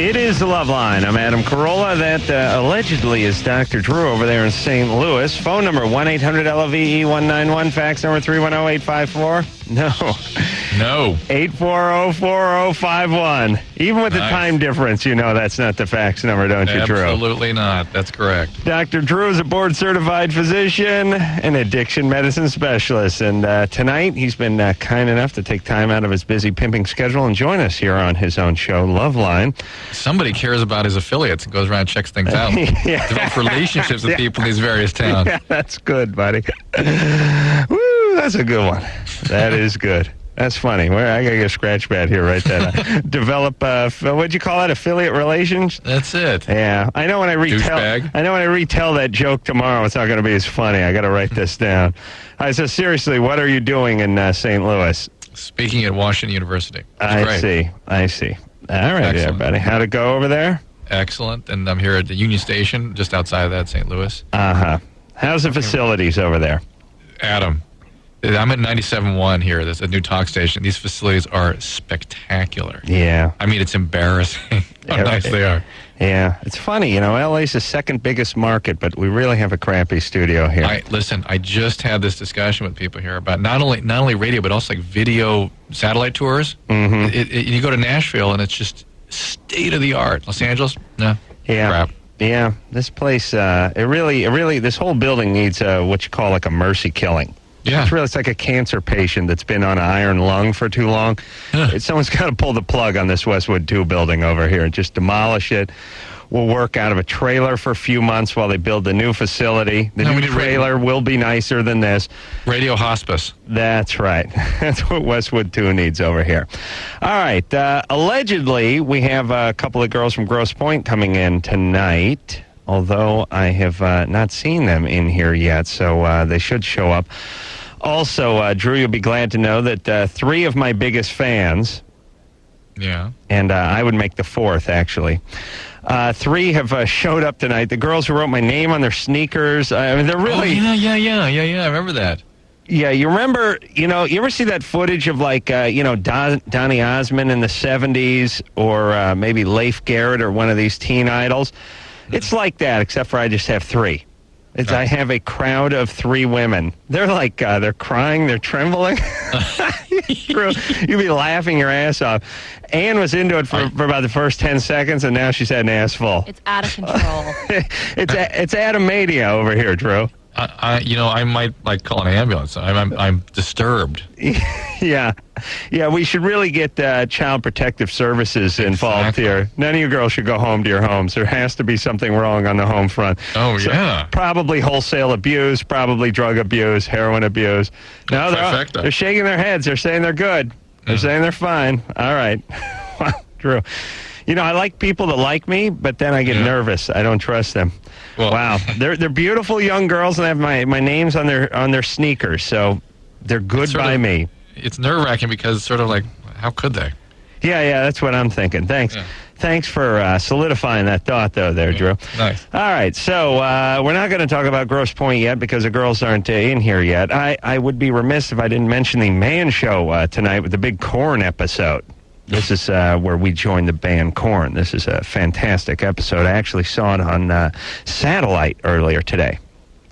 It is the Loveline. I'm Adam Carolla. That allegedly is Dr. Drew over there in St. Louis. Phone number 1-800-LOVE-191. Fax number 310-854. No. 840-4051. Even with the time difference, you know that's not the fax number, don't you, Drew? Absolutely not. That's correct. Dr. Drew is a board-certified physician and addiction medicine specialist. And tonight, he's been kind enough to take time out of his busy pimping schedule and join us here on his own show, Loveline. Somebody cares about his affiliates and goes around and checks things out. Develops relationships with people in these various towns. Yeah, that's good, buddy. Woo, that's a good one. That is good. That's funny. I got to get a scratch pad here right there. Develop, what'd you call that, affiliate relations? That's it. Yeah. I know when I retell that joke tomorrow, it's not going to be as funny. I got to write this down. So seriously, what are you doing in St. Louis? Speaking at Washington University. I see. All right, everybody. How'd it go over there? Excellent. And I'm here at the Union Station, just outside of that, St. Louis. Uh-huh. How's the facilities over there? Adam, I'm at 97.1 here. There's a new talk station. These facilities are spectacular. Yeah. I mean, it's embarrassing how nice they are. Yeah. It's funny, you know, LA's the second biggest market, but we really have a crappy studio here. Listen, I just had this discussion with people here about not only radio, but also like video satellite tours. Mm-hmm. You go to Nashville, and it's just state of the art. Los Angeles, no. Yeah. Crap. Yeah. This place, it really, this whole building needs what you call like a mercy killing. Yeah. It's like a cancer patient that's been on an iron lung for too long. Someone's got to pull the plug on this Westwood 2 building over here and just demolish it. We'll work out of a trailer for a few months while they build the new facility. The new trailer will be nicer than this. Radio hospice. That's right. That's what Westwood 2 needs over here. All right. Allegedly, we have a couple of girls from Grosse Pointe coming in tonight, although I have not seen them in here yet, so they should show up. Also, Drew, you'll be glad to know that 3 of my biggest fans, and I would make the 4th, actually, 3 have showed up tonight. The girls who wrote my name on their sneakers, I mean, they're really... Oh, yeah, I remember that. Yeah, you remember, you ever see that footage of, like, Donny Osmond in the 70s, or maybe Leif Garrett or one of these teen idols? It's like that, except for I just have 3. I have a crowd of 3 women. They're like, they're crying, they're trembling. You'd be laughing your ass off. Ann was into it for about the first 10 seconds, and now she's had an ass full. It's out of control. It's Adamania over here, Drew. I might call an ambulance. I'm disturbed. Yeah, we should really get Child Protective Services involved here. None of you girls should go home to your homes. There has to be something wrong on the home front. Oh, yeah. Probably wholesale abuse, probably drug abuse, heroin abuse. No, they're shaking their heads. They're saying they're good. They're saying they're fine. All right. Drew. I like people that like me, but then I get nervous. I don't trust them. Well, wow, they're beautiful young girls, and I have my names on their sneakers, so they're good by me. It's nerve-wracking because it's sort of like, how could they? Yeah, that's what I'm thinking. Thanks for solidifying that thought, though, there, Drew. Nice. All right, so we're not going to talk about Grosse Pointe yet because the girls aren't in here yet. I would be remiss if I didn't mention the Man Show tonight with the big Korn episode. This is where we joined the band Korn. This is a fantastic episode. I actually saw it on satellite earlier today.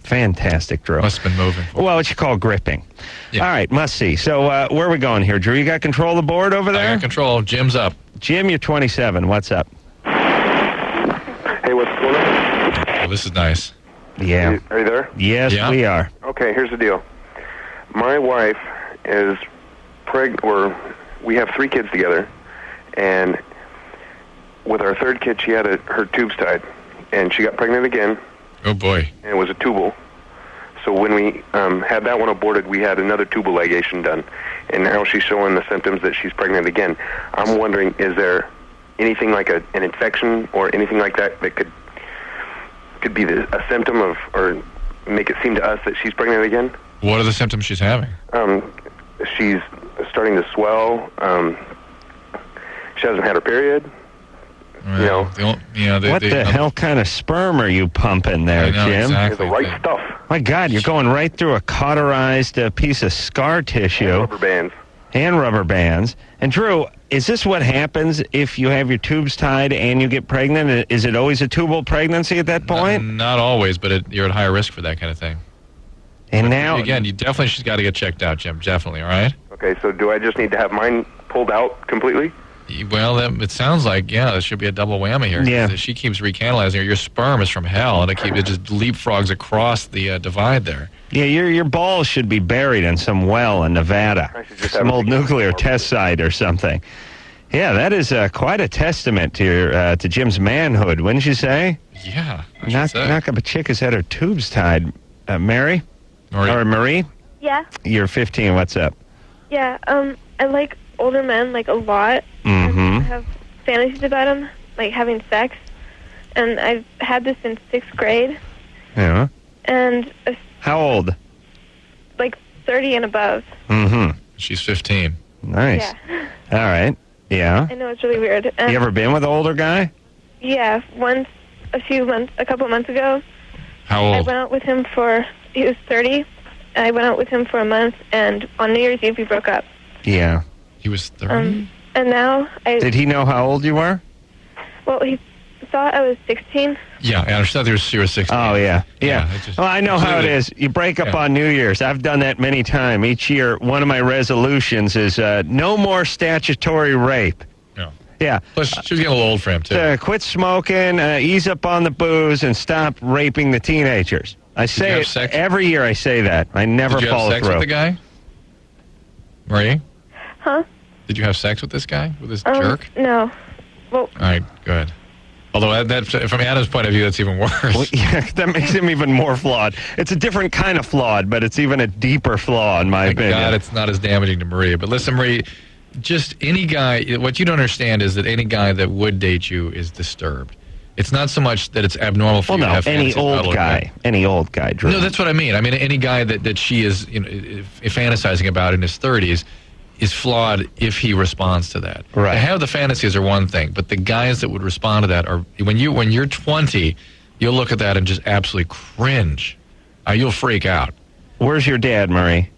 Fantastic, Drew. Must have been moving. Well, what you call gripping. Yeah. All right, must see. So where are we going here, Drew? You got control of the board over there? I got control. Jim's up. Jim, you're 27. What's up? Hey, what's going on? Oh, this is nice. Yeah. Are you there? Yes, we are. Okay, here's the deal. My wife is pregnant, or we have 3 kids together, and with our 3rd kid, she had her tubes tied, and she got pregnant again. Oh, boy. And it was a tubal. So when we had that one aborted, we had another tubal ligation done, and now she's showing the symptoms that she's pregnant again. I'm wondering, is there anything like an infection or anything like that that could be a symptom of, or make it seem to us that she's pregnant again? What are the symptoms she's having? She's starting to swell. She hasn't had her period. Well, what the hell kind of sperm are you pumping there, Jim? Exactly. The right stuff. My God, you're going right through a cauterized piece of scar tissue. And rubber bands. and rubber bands. And Drew, is this what happens if you have your tubes tied and you get pregnant? Is it always a tubal pregnancy at that point? Not always, but you're at higher risk for that kind of thing. And but now, again, she's got to get checked out, Jim. Definitely, all right? Okay, so do I just need to have mine pulled out completely? Well, it sounds like, there should be a double whammy here. Yeah. If she keeps recanalizing her, your sperm is from hell, and it just leapfrogs across the divide there. Yeah, your balls should be buried in some well in Nevada, some old nuclear test site or something. Yeah, that is quite a testament to Jim's manhood, wouldn't you say? Yeah. Knock up a chick who's had her tubes tied. Mary? Or Marie? Yeah. You're 15. What's up? Yeah. I like older men like a lot. Mm-hmm. I have fantasies about them, like having sex, and I've had this since 6th grade. Yeah. And how old? Like 30 and above. Mm-hmm. She's 15. Nice. Yeah. All right. Yeah. I know it's really weird. You ever been with an older guy? Yeah, once a couple months ago. How old? I went out with him he was 30. I went out with him for a month, and on New Year's Eve we broke up. Yeah. He was 30? And now Did he know how old you were? Well, he thought I was 16. Yeah, I understood you were 16. Oh, yeah. Well, I know how it is. You break up on New Year's. I've done that many times. Each year, one of my resolutions is no more statutory rape. Yeah. Yeah. Plus, she was getting a little old for him, too. Quit smoking, ease up on the booze, and stop raping the teenagers. I say it every year. I say that. I never follow through. Did you have sex with the guy? Marie? Huh? Did you have sex with this guy? With this jerk? No. Well. All right, good. Although, from Adam's point of view, that's even worse. Well, yeah, that makes him even more flawed. It's a different kind of flawed, but it's even a deeper flaw, in my opinion. God, it's not as damaging to Maria. But listen, Marie, just any guy, what you don't understand is that any guy that would date you is disturbed. It's not so much that it's abnormal for you to have any fantasies about old guy. Any old guy, Drew. No, that's what I mean. I mean, any guy that she is fantasizing about in his 30s is flawed if he responds to that. Right. To have the fantasies are one thing, but the guys that would respond to that are when you're 20, you'll look at that and just absolutely cringe. You'll freak out. Where's your dad, Marie?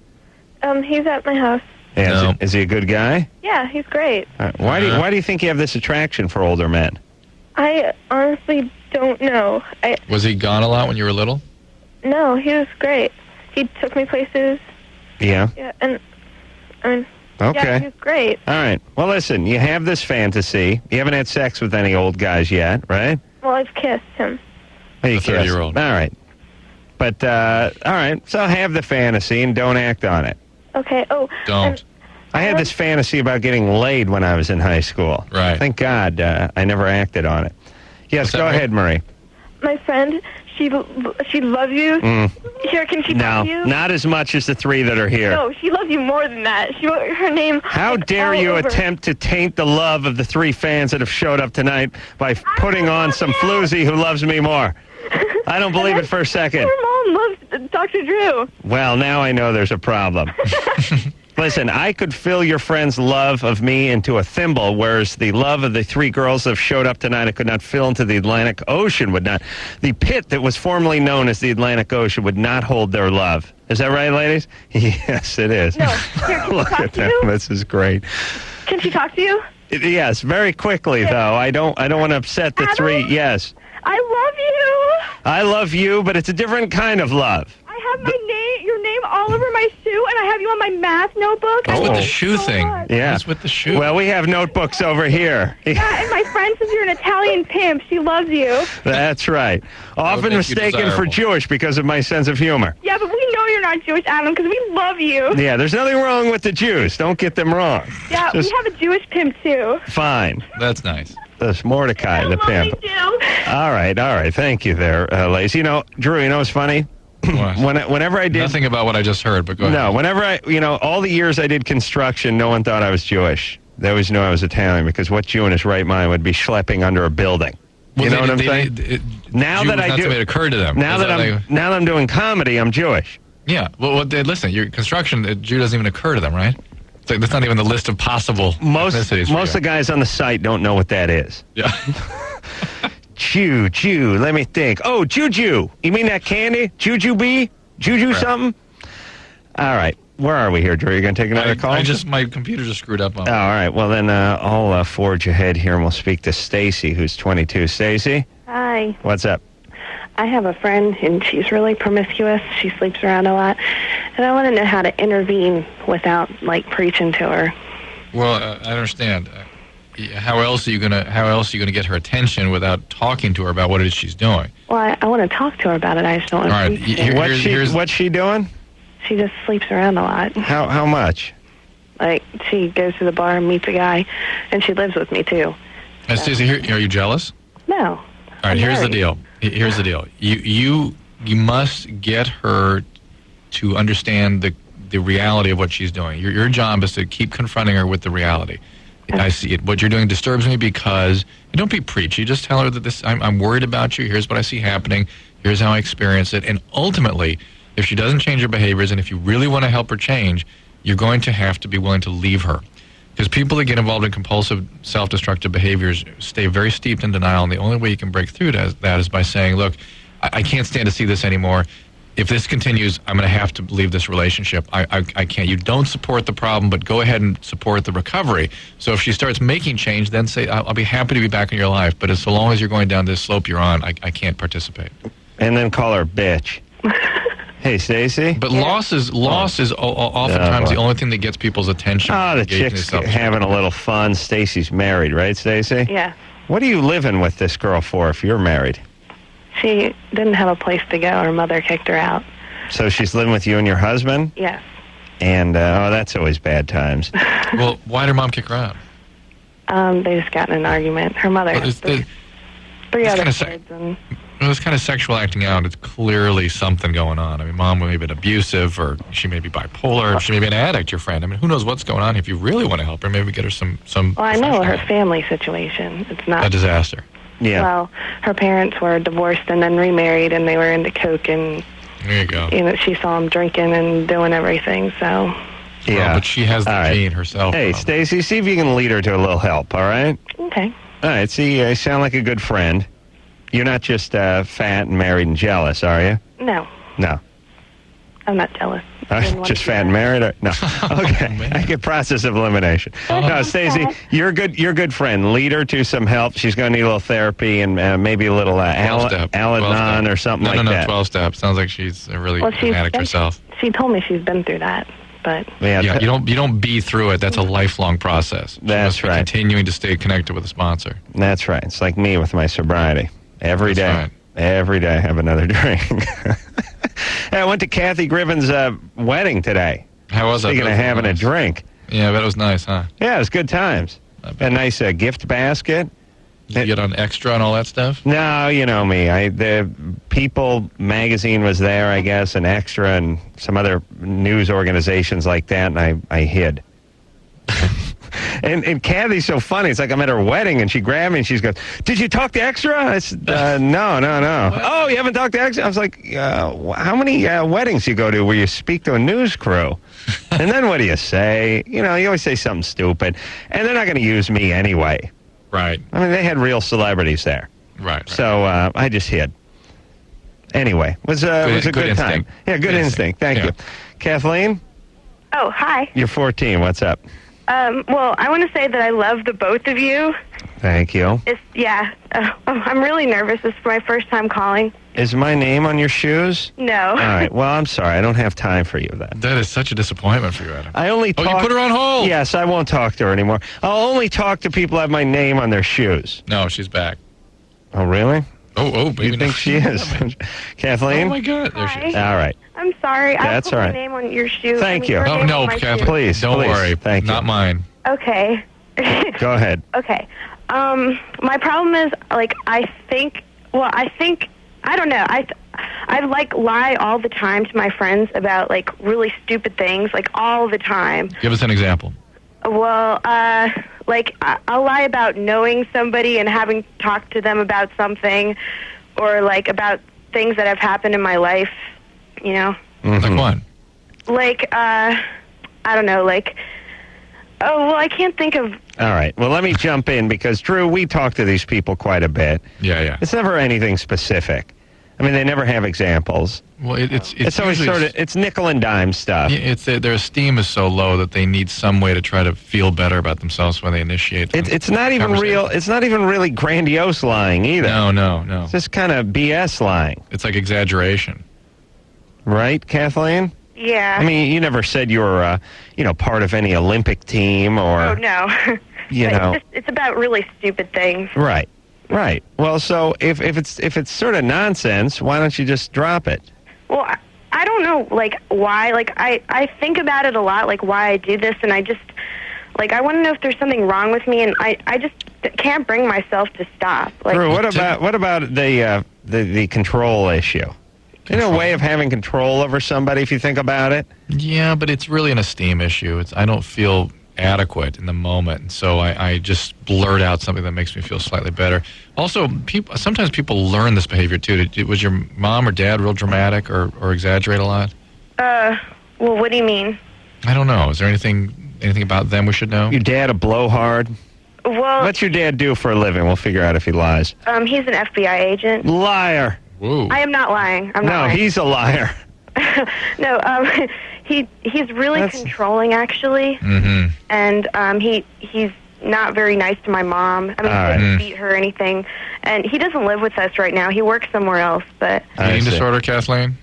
He's at my house. Yeah, No. is he a good guy? Yeah, he's great. Why do you think you have this attraction for older men? I honestly don't know. Was he gone a lot when you were little? No, he was great. He took me places. Yeah. Yeah, and I mean. Okay. Yeah, he was great. All right. Well, listen, you have this fantasy. You haven't had sex with any old guys yet, right? Well, I've kissed him. Oh, you The 30-year-old. All right. But, all right, so have the fantasy and don't act on it. Okay. Oh. Don't. I had this fantasy about getting laid when I was in high school. Right. Thank God I never acted on it. Yes, go ahead, Marie. My friend, she loves you. Here, can she talk to you? No, not as much as the three that are here. No, she loves you more than that. She wrote her name. How dare you attempt to taint the love of the three fans that have showed up tonight by putting on some floozy who loves me more? I don't believe it for a second. Her mom loves Dr. Drew. Well, now I know there's a problem. Listen, I could fill your friend's love of me into a thimble, whereas the love of the three girls that have showed up tonight I could not fill into the Atlantic Ocean would not. The pit that was formerly known as the Atlantic Ocean would not hold their love. Is that right, ladies? Yes, it is. No. Here, can Look she talk at to them. you? This is great. Can she talk to you? Yes, very quickly, though. I don't want to upset the three. Yes. I love you. I love you, but it's a different kind of love. I have your name all over my shoe, and I have you on my math notebook. What's with the shoe thing? Yeah. What's with the shoe? Well, we have notebooks over here. Yeah, and my friend says you're an Italian pimp. She loves you. That's right. Often make you mistaken for desirable. Jewish because of my sense of humor. Yeah, but we know you're not Jewish, Adam, because we love you. Yeah, there's nothing wrong with the Jews. Don't get them wrong. Yeah, Just we have a Jewish pimp, too. fine. That's nice. That's Mordecai, the pimp. We do. All right. Thank you there, ladies. You know, Drew, you know what's funny? What? Whenever I did... Nothing about what I just heard, but go ahead. No, whenever all the years I did construction, no one thought I was Jewish. They always knew I was Italian because what Jew in his right mind would be schlepping under a building? You know what I'm saying? Now that I do... It occurred to them. Now that I'm doing comedy, I'm Jewish. Yeah. Well, listen, your construction, Jew doesn't even occur to them, right? It's like, that's not even the list of possible ethnicities. Most of the guys on the site don't know what that is. Yeah. Jew, let me think. Oh, Juju. You mean that candy? Juju something? All right. Where are we here, Drew? You going to take another call? My computer just screwed up on Oh, me. all right. Well, then I'll forge ahead here, and we'll speak to Stacy, who's 22. Stacy, Hi. what's up? I have a friend, and she's really promiscuous. She sleeps around a lot. And I want to know how to intervene without, preaching to her. Well, I understand. How else are you gonna get her attention without talking to her about what it is she's doing? Well, I want to talk to her about it. I just don't want to All right. preach to her. What's she doing? She just sleeps around a lot. How much? She goes to the bar and meets a guy, and she lives with me, too. Stacey, are you jealous? No. All right, here's the deal. Here's the deal. You must get her to understand the reality of what she's doing. Your job is to keep confronting her with the reality. I see it. What you're doing disturbs me because don't be preachy. Just tell her that I'm worried about you. Here's what I see happening. Here's how I experience it. And ultimately, if she doesn't change her behaviors, and if you really want to help her change, you're going to have to be willing to leave her. Because people that get involved in compulsive, self-destructive behaviors stay very steeped in denial, and the only way you can break through that is by saying, look, I can't stand to see this anymore. If this continues, I'm going to have to leave this relationship. I can't. You don't support the problem, but go ahead and support the recovery. So if she starts making change, then say, I'll be happy to be back in your life, but so long as you're going down this slope you're on, I can't participate. And then call her bitch. Hey, Stacy. But loss is oftentimes the only thing that gets people's attention. Oh, the chick's having a little fun. Stacy's married, right, Stacy? Yeah. What are you living with this girl for if you're married? She didn't have a place to go. Her mother kicked her out. So she's living with you and your husband? Yes. And, that's always bad times. Well, why did Mom kick her out? They just got in an argument. Her mother has three other kids. Well, it's kind of sexual acting out. It's clearly something going on. I mean, Mom may have been abusive, or she may be bipolar, or she may be an addict, your friend. I mean, who knows what's going on? If you really want to help her, maybe get her some Well, I know her family situation. It's not a disaster. Yeah. Well, her parents were divorced and then remarried, and they were into coke, and there you go. She saw him drinking and doing everything. So. Yeah, well, but she has the gene herself. Hey, Stacy, see if you can lead her to a little help. All right. Okay. All right. See, you sound like a good friend. You're not just fat and married and jealous, are you? No. No. I'm not jealous. Just fat and married? No. Okay. I get process of elimination. No, Stacey, you're a good friend. Lead her to some help. She's going to need a little therapy and maybe a little Al-Anon or something like that. 12 step. Sounds like she's a really an addict herself. She told me she's been through that, but yeah, you don't be through it. That's a lifelong process. That's right. Continuing to stay connected with a sponsor. That's right. It's like me with my sobriety. Every day. Right. Every day I have another drink. Hey, I went to Kathy Griffin's wedding today. How was it? Speaking of having a drink. Yeah, I bet it was nice, huh? Yeah, it was good times. A nice gift basket. Did you get on Extra and all that stuff? No, you know me. The People magazine was there, I guess, and Extra and some other news organizations like that, and I hid. And Kathy's so funny. It's like I'm at her wedding, and she grabbed me, and she goes, "Did you talk to Extra?" I said, No. Oh, you haven't talked to Extra? I was like, how many weddings you go to where you speak to a news crew? And then what do you say? You always say something stupid. And they're not going to use me anyway. Right. I mean, they had real celebrities there. Right. So I just hid. Anyway, it was a good time. Yeah, good instinct. Thank you. Kathleen? Oh, hi. You're 14. What's up? Well, I want to say that I love the both of you. Thank you. I'm really nervous. This is my first time calling. Is my name on your shoes? No. All right. Well, I'm sorry. I don't have time for you then. That is such a disappointment for you, Adam. I only talk... Oh, you put her on hold? Yes, I won't talk to her anymore. I'll only talk to people who have my name on their shoes. No, she's back. Oh, really? Oh, baby. You think she is? Kathleen? Oh, my God. There she is. All right. I'm sorry. That's I put all right. my name on your shoe. Thank you. Oh, no, Kathleen. Please. Don't worry. Thank you. Not mine. Okay. Go ahead. Okay. My problem is, I don't know. I lie all the time to my friends about, really stupid things, all the time. Give us an example. Well, I'll lie about knowing somebody and having talked to them about something, or, about things that have happened in my life, Mm-hmm. Like what? I don't know, I can't think of... All right. Well, let me jump in because, Drew, we talk to these people quite a bit. Yeah. It's never anything specific. I mean, they never have examples. Well, It's always usually- sort of, it's nickel and dime stuff. Yeah, their esteem is so low that they need some way to try to feel better about themselves when they initiate. It's not even conversation. real. It's not even really grandiose lying either. No. It's just kind of BS lying, It's like exaggeration. right, Kathleen? Yeah. I mean, you never said you were, part of any Olympic team or, oh no. you But know. it's about really stupid things. Right. Well, so if it's sort of nonsense, why don't you just drop it? Well, I don't know, like, why. Like, I think about it a lot, like, why I do this, and I just, like, I want to know if there's something wrong with me, and I just can't bring myself to stop. Like, Drew, what about the control issue? Isn't there a way of having control over somebody if you think about it? Yeah, but it's really an esteem issue. I don't feel adequate in the moment, and so I just blurt out something that makes me feel slightly better. Also, sometimes people learn this behavior too. Was your mom or dad real dramatic or exaggerate a lot? well, what do you mean? I don't know. Is there anything about them we should know? Your dad a blowhard? Well, What's your dad do for a living? We'll figure out if he lies. he's an FBI agent. Liar. Whoa. I am not lying. I'm not No, lying. he's a liar. No, he's really That's- controlling, actually, Mm-hmm. and he's not very nice to my mom. I mean, All he right. doesn't beat her or anything, and he doesn't live with us right now. He works somewhere else. But I Eating see. disorder, Kathleen?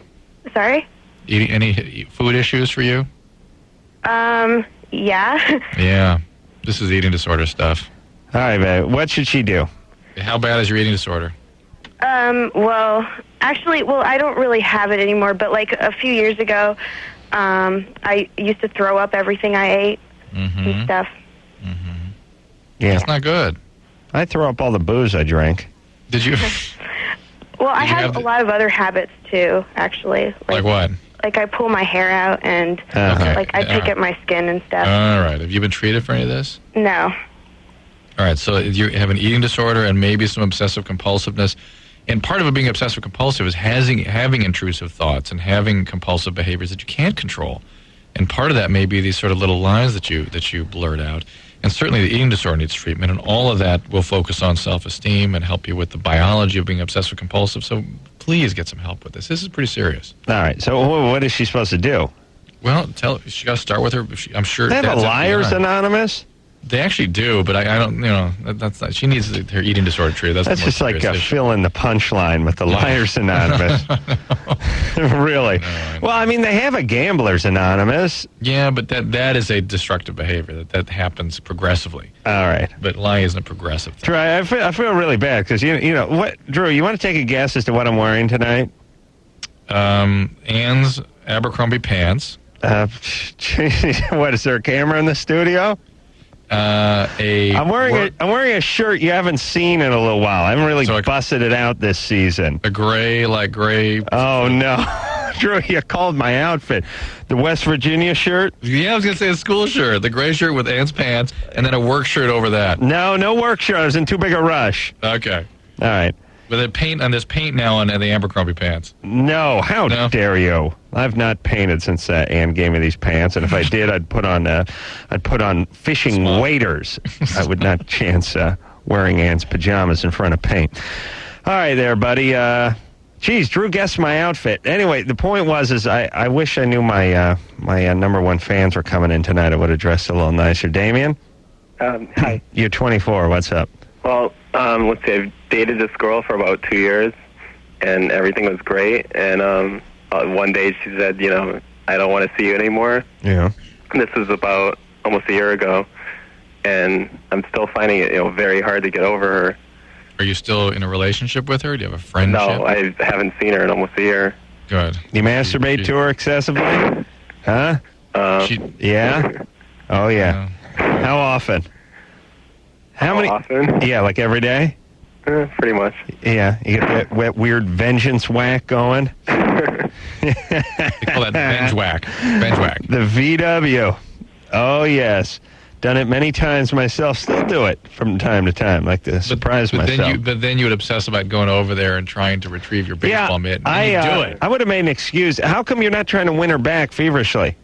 sorry, Any food issues for you? yeah. Yeah. This is eating disorder stuff. All right, babe. What should she do? How bad is your eating disorder? Well, actually, I don't really have it anymore, but like a few years ago, I used to throw up everything I ate and stuff. Yeah, That's not good. I throw up all the booze I drink. Did you? Well, I Did you have have a the- lot of other habits too, actually. Like what? Like I pull my hair out and Uh-huh. like I pick at my skin and stuff. All right. Have you been treated for any of this? No. All right. So you have an eating disorder and maybe some obsessive compulsiveness. And part of it being obsessive compulsive is having intrusive thoughts and having compulsive behaviors that you can't control. And part of that may be these sort of little lies that you blurt out. And certainly the eating disorder needs treatment, and all of that will focus on self-esteem and help you with the biology of being obsessive compulsive. So please get some help with this. This is pretty serious. All right. So what is she supposed to do? Well, she got to start with her. I'm sure They have a Dad's Liars FBI. Anonymous? They actually do, but I don't. That's not. She needs her eating disorder treated. That's the That's more just like serious issue. fill in the punchline with the Liars Anonymous. Really? I know. Well, I mean, they have a Gamblers Anonymous. Yeah, but that is a destructive behavior that happens progressively. All right. But lying isn't a progressive thing. Drew, I feel really bad because, you know, what, Drew, you want to take a guess as to what I'm wearing tonight? Anne's Abercrombie pants. What, is there a camera in the studio? I'm wearing a shirt you haven't seen in a little while. I haven't really So busted it out this season. a gray. Oh, no. Drew, you called my outfit. The West Virginia shirt? Yeah, I was gonna say a school shirt, the gray shirt with Anne's pants, and then a work shirt over that. No work shirt. I was in too big a rush. Okay. All right. But there's paint now on the Abercrombie pants. No, how No? dare you? I've not painted since Ann gave me these pants, and if I did, I'd put on fishing Small. waders. I would not chance wearing Ann's pajamas in front of paint. All right, there, buddy. Geez, Drew guessed my outfit. Anyway, the point was I wish I knew my number one fans were coming in tonight. I would have dressed a little nicer. Damien, Hi. you're 24. What's up? Well, let's see. I've dated this girl for about 2 years, and everything was great. And one day she said, I don't want to see you anymore. Yeah. This was about almost a year ago, and I'm still finding it, very hard to get over her. Are you still in a relationship with her? Do you have a friendship? No, I haven't seen her in almost a year. Good. You masturbate to her excessively? Huh? She, Yeah? Oh, yeah. How often? How many? Often? Yeah, like every day? Pretty much. Yeah, you get that weird vengeance whack going. They call that bench whack. Bench whack. The VW. Oh, yes. Done it many times myself. Still do it from time to time, like to surprise myself. Then you would obsess about going over there and trying to retrieve your baseball mitt. And you do it. I would have made an excuse. How come you're not trying to win her back feverishly?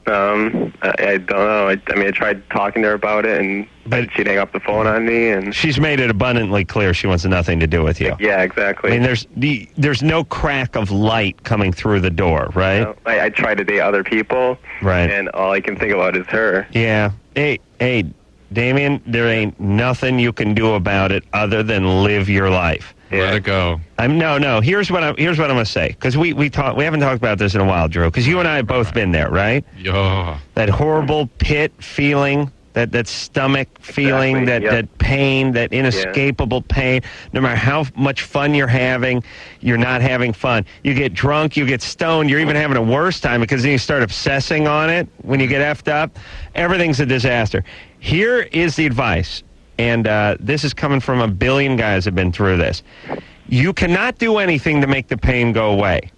I don't know. I tried talking to her about it, and But she'd hang up the phone on me, and she's made it abundantly clear she wants nothing to do with you. Yeah, exactly. I mean, there's no crack of light coming through the door, right? You know, I try to date other people, right? And all I can think about is her. Yeah. Hey, Damien, there ain't nothing you can do about it other than live your life. Yeah. Let it go. No. Here's what I'm gonna say, because we haven't talked about this in a while, Drew. Because you and I have both been there, right? Yeah. That horrible pit feeling. That stomach feeling, exactly. that pain, that inescapable pain. No matter how much fun you're having, you're not having fun. You get drunk, you get stoned, you're even having a worse time because then you start obsessing on it when you get effed up. Everything's a disaster. Here is the advice, and this is coming from a billion guys that have been through this. You cannot do anything to make the pain go away.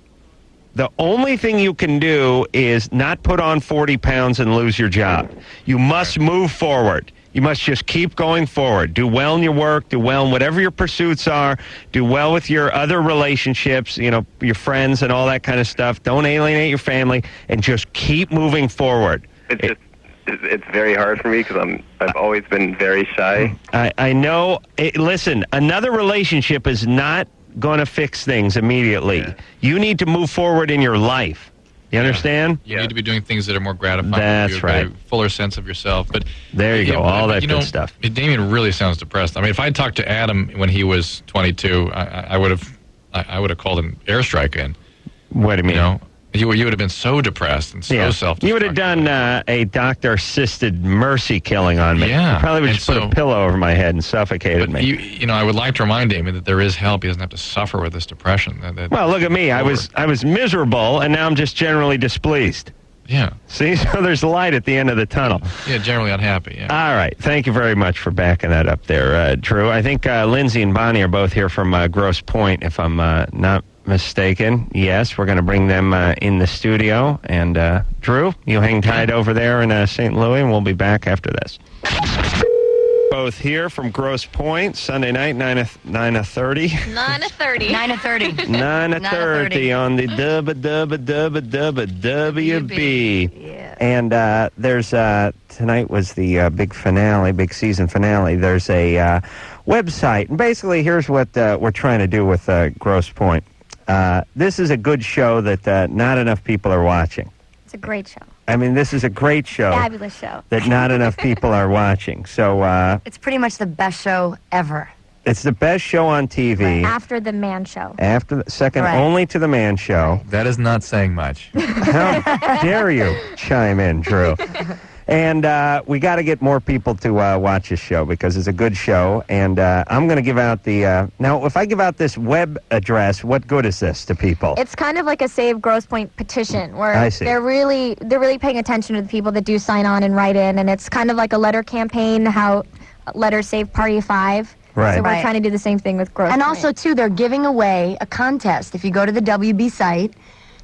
The only thing you can do is not put on 40 pounds and lose your job. You must move forward. You must just keep going forward. Do well in your work. Do well in whatever your pursuits are. Do well with your other relationships, your friends and all that kind of stuff. Don't alienate your family, and just keep moving forward. It's very hard for me because I've always been very shy. I know. Listen, another relationship is not going to fix things immediately. Yeah. You need to move forward in your life. You understand? You need to be doing things that are more gratifying. That's for you, right. A fuller sense of yourself. But there you go. All that good stuff. Damien really sounds depressed. I mean, if I talked to Adam when he was 22, I would have called an airstrike in. What do you mean? You would have been so depressed and so self-destructive. You would have done a doctor-assisted mercy killing on me. Yeah. You probably would just put a pillow over my head and suffocated me. I would like to remind Damien that there is help. He doesn't have to suffer with this depression. Well, look at me. I was miserable, and now I'm just generally displeased. Yeah. See, so there's light at the end of the tunnel. Yeah, generally unhappy. Yeah. All right. Thank you very much for backing that up there, Drew. I think Lindsay and Bonnie are both here from Grosse Pointe, if I'm not mistaken. Yes, we're going to bring them in the studio. And Drew, you hang tight over there in St. Louis, and we'll be back after this. Both here from Grosse Pointe, Sunday night, 9:30. 9:30. 9:30. 9:30 on the WB. Yeah. And there's tonight was the big finale, big season finale. There's a website, and basically here's what we're trying to do with Grosse Pointe. This is a good show that not enough people are watching. It's a great show. I mean, this is a great show. Fabulous show. That not enough people are watching. So it's pretty much the best show ever. It's the best show on TV. Right. After the Man Show. Second only to the Man Show. That is not saying much. How dare you chime in, Drew? And we got to get more people to watch this show because it's a good show. And I'm going to give out the... now, if I give out this web address, what good is this to people? It's kind of like a Save Grosse Pointe petition where I see. they're really paying attention to the people that do sign on and write in. And it's kind of like a letter campaign, how letters save Party 5. Right. So we're trying to do the same thing with Grosse And Pointe. also, too, they're giving away a contest. If you go to the WB site,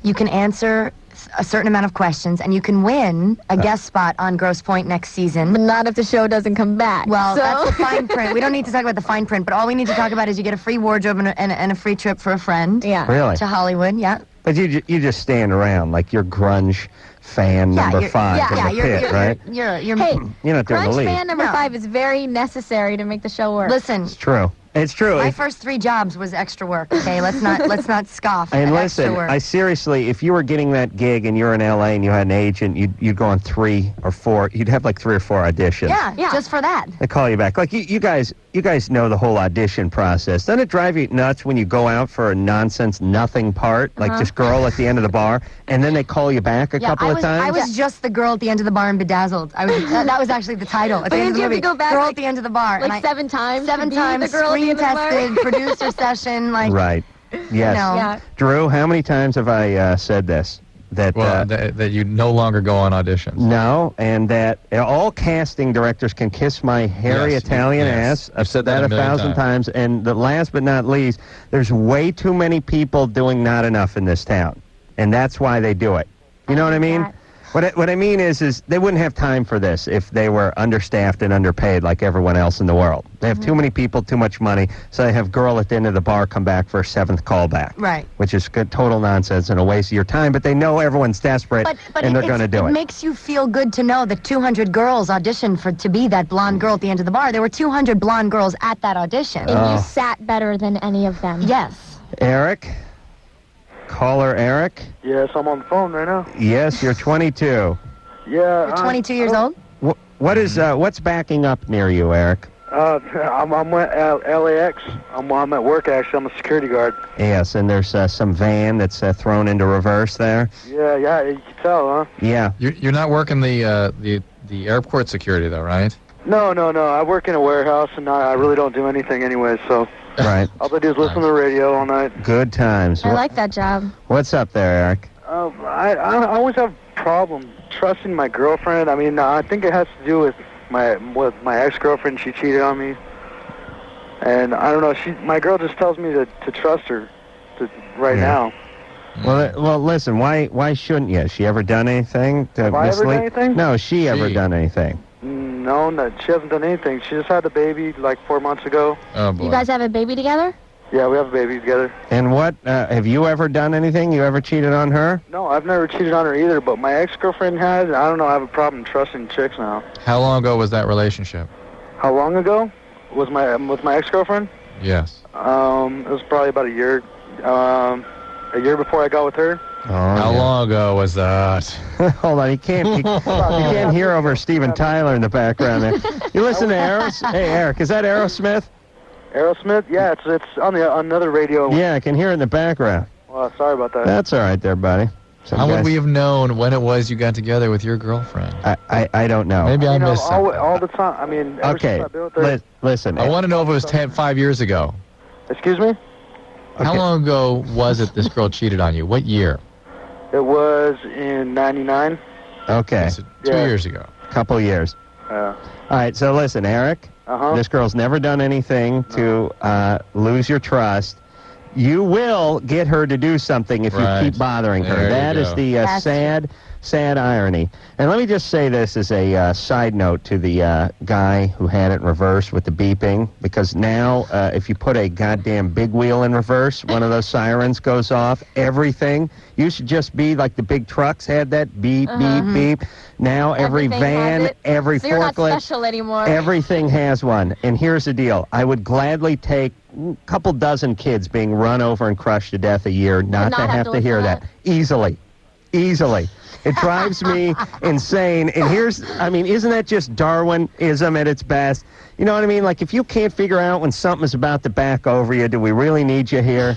you can answer a certain amount of questions, and you can win a guest spot on Grosse Pointe next season. But not if the show doesn't come back. Well, so. that's the fine print. We don't need to talk about the fine print, but all we need to talk about is you get a free wardrobe and a free trip for a friend. Yeah. Really? To Hollywood, yeah. But you just stand around like you're grunge fan number 5 in the pit, right? You're You're not doing the Grunge lead. fan number 5 is very necessary to make the show work. Listen. It's true. It's true. My first 3 jobs was extra work. Okay, let's not scoff. And at listen, extra work. I seriously, if you were getting that gig and you're in LA and you had an agent, you'd go on 3 or 4. You'd have like 3 or 4 auditions. Yeah, just for that. They call you back. Like you guys know the whole audition process. Doesn't it drive you nuts when you go out for a nonsense nothing part, like this girl at the end of the bar, and then they call you back a couple of times? I was just the girl at the end of the bar in Bedazzled. That was actually the title at the end of the movie. You have to go back girl at the end of the bar. Like 7 times. 7 to be times. The girl at the Screen end of the bar. tested. Producer session. Like. Right. Yes. Yeah. Drew, how many times have I said this? That that you no longer go on auditions. No, and that all casting directors can kiss my hairy Italian ass. I've said that 1,000 times. And the last but not least, there's way too many people doing not enough in this town. And that's why they do it. You know what I mean? What I mean is they wouldn't have time for this if they were understaffed and underpaid like everyone else in the world. They have too many people, too much money, so they have girl at the end of the bar come back for a 7th callback. Right. Which is good, total nonsense and a waste of your time, but they know everyone's desperate and they're going to do it. It makes you feel good to know that 200 girls auditioned to be that blonde girl at the end of the bar. There were 200 blonde girls at that audition. And you sat better than any of them. Yes. Eric? Caller Eric? Yes, I'm on the phone right now. Yes, you're 22. Yeah. You're 22 years old? What's backing up near you, Eric? I'm at LAX. I'm at work, actually. I'm a security guard. Yes, and there's some van that's thrown into reverse there. Yeah, you can tell, huh? Yeah. You're not working the airport security, though, right? No. I work in a warehouse, and I really don't do anything anyway, so... Right. All I do is listen to the radio all night. Good times. I like that job. What's up there, Eric? I always have a problem trusting my girlfriend. I mean, I think it has to do with my ex-girlfriend. She cheated on me. And I don't know, my girl just tells me to trust her now. Well, listen, why shouldn't you? Has she ever done anything to Have I ever done anything? No, she ever done anything? No, she hasn't done anything. She just had a baby like 4 months ago. Oh, boy. You guys have a baby together? Yeah, we have a baby together. And what, have you ever done anything? You ever cheated on her? No, I've never cheated on her either, but my ex-girlfriend has, and I don't know, I have a problem trusting chicks now. How long ago was that relationship? How long ago? With my ex-girlfriend? Yes. It was probably about a year before I got with her. Oh, How long ago was that? Hold on, you can't hear over Steven Tyler in the background there. You listen to Aerosmith? Hey, Eric, is that Aerosmith? Aerosmith? Yeah, it's on another radio. Yeah, I can hear it in the background. Well, sorry about that. That's all right there, buddy. How would we have known when it was you got together with your girlfriend? I don't know. Maybe I missed something. all the time. I mean, ever since I've been with her. Listen. I want to know if it was 5 years ago. Excuse me? How long ago was it this girl cheated on you? What year? It was in 99. Okay. So 2 years ago. Couple years. All right, so listen, Eric. This girl's never done anything to lose your trust. You will get her to do something if you keep bothering her. That is the sad irony. And let me just say this as a side note to the guy who had it in reverse with the beeping, because now if you put a goddamn big wheel in reverse, one of those sirens goes off, everything. Used to just be like the big trucks had that beep, beep, beep. Now every van, every so you're not forklift, special anymore. everything has one. And here's the deal. I would gladly take a couple dozen kids being run over and crushed to death a year not to have to hear that. Easily. It drives me insane. And isn't that just Darwinism at its best? You know what I mean? Like, if you can't figure out when something's about to back over you, do we really need you here?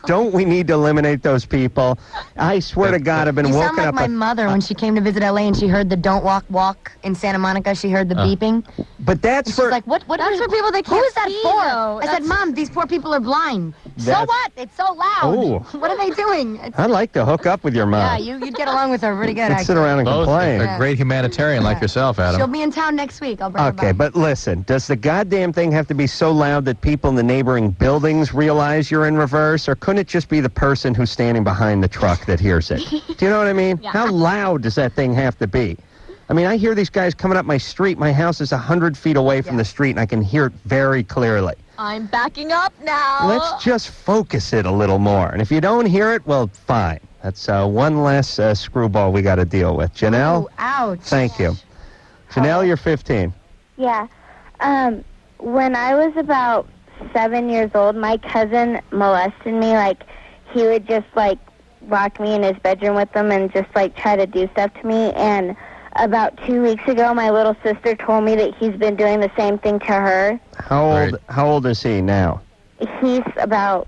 Don't we need to eliminate those people? I swear to God, I've been woken up. You sound like my mother when she came to visit L.A. and she heard the "Don't Walk" in Santa Monica. She heard the beeping. But that's and she's like, what? That's for people that can't Who is that see, for? though. I said, Mom, these poor people are blind. So what? It's so loud. Ooh. What are they doing? I'd like to hook up with your mom. Yeah, you'd get along with her pretty good. Sit around and complain. A great humanitarian like yourself, Adam. She'll be in town next week. I'll bring her Okay, by. but listen, does the goddamn thing have to be so loud that people in the neighboring buildings realize you're in reverse, or couldn't it just be the person who's standing behind the truck that hears it? Do you know what I mean? Yeah. How loud does that thing have to be? I mean, I hear these guys coming up my street. My house is 100 feet away from the street, and I can hear it very clearly. I'm backing up now. Let's just focus it a little more. And if you don't hear it, well, fine. That's one less screwball we got to deal with. Janelle? Ooh, ouch. Thank you. Janelle, you're 15. Yeah. When I was about 7 years old, my cousin molested me. Like, he would just, like, lock me in his bedroom with him and just, like, try to do stuff to me. And about 2 weeks ago, my little sister told me that he's been doing the same thing to her. How old is he now? He's about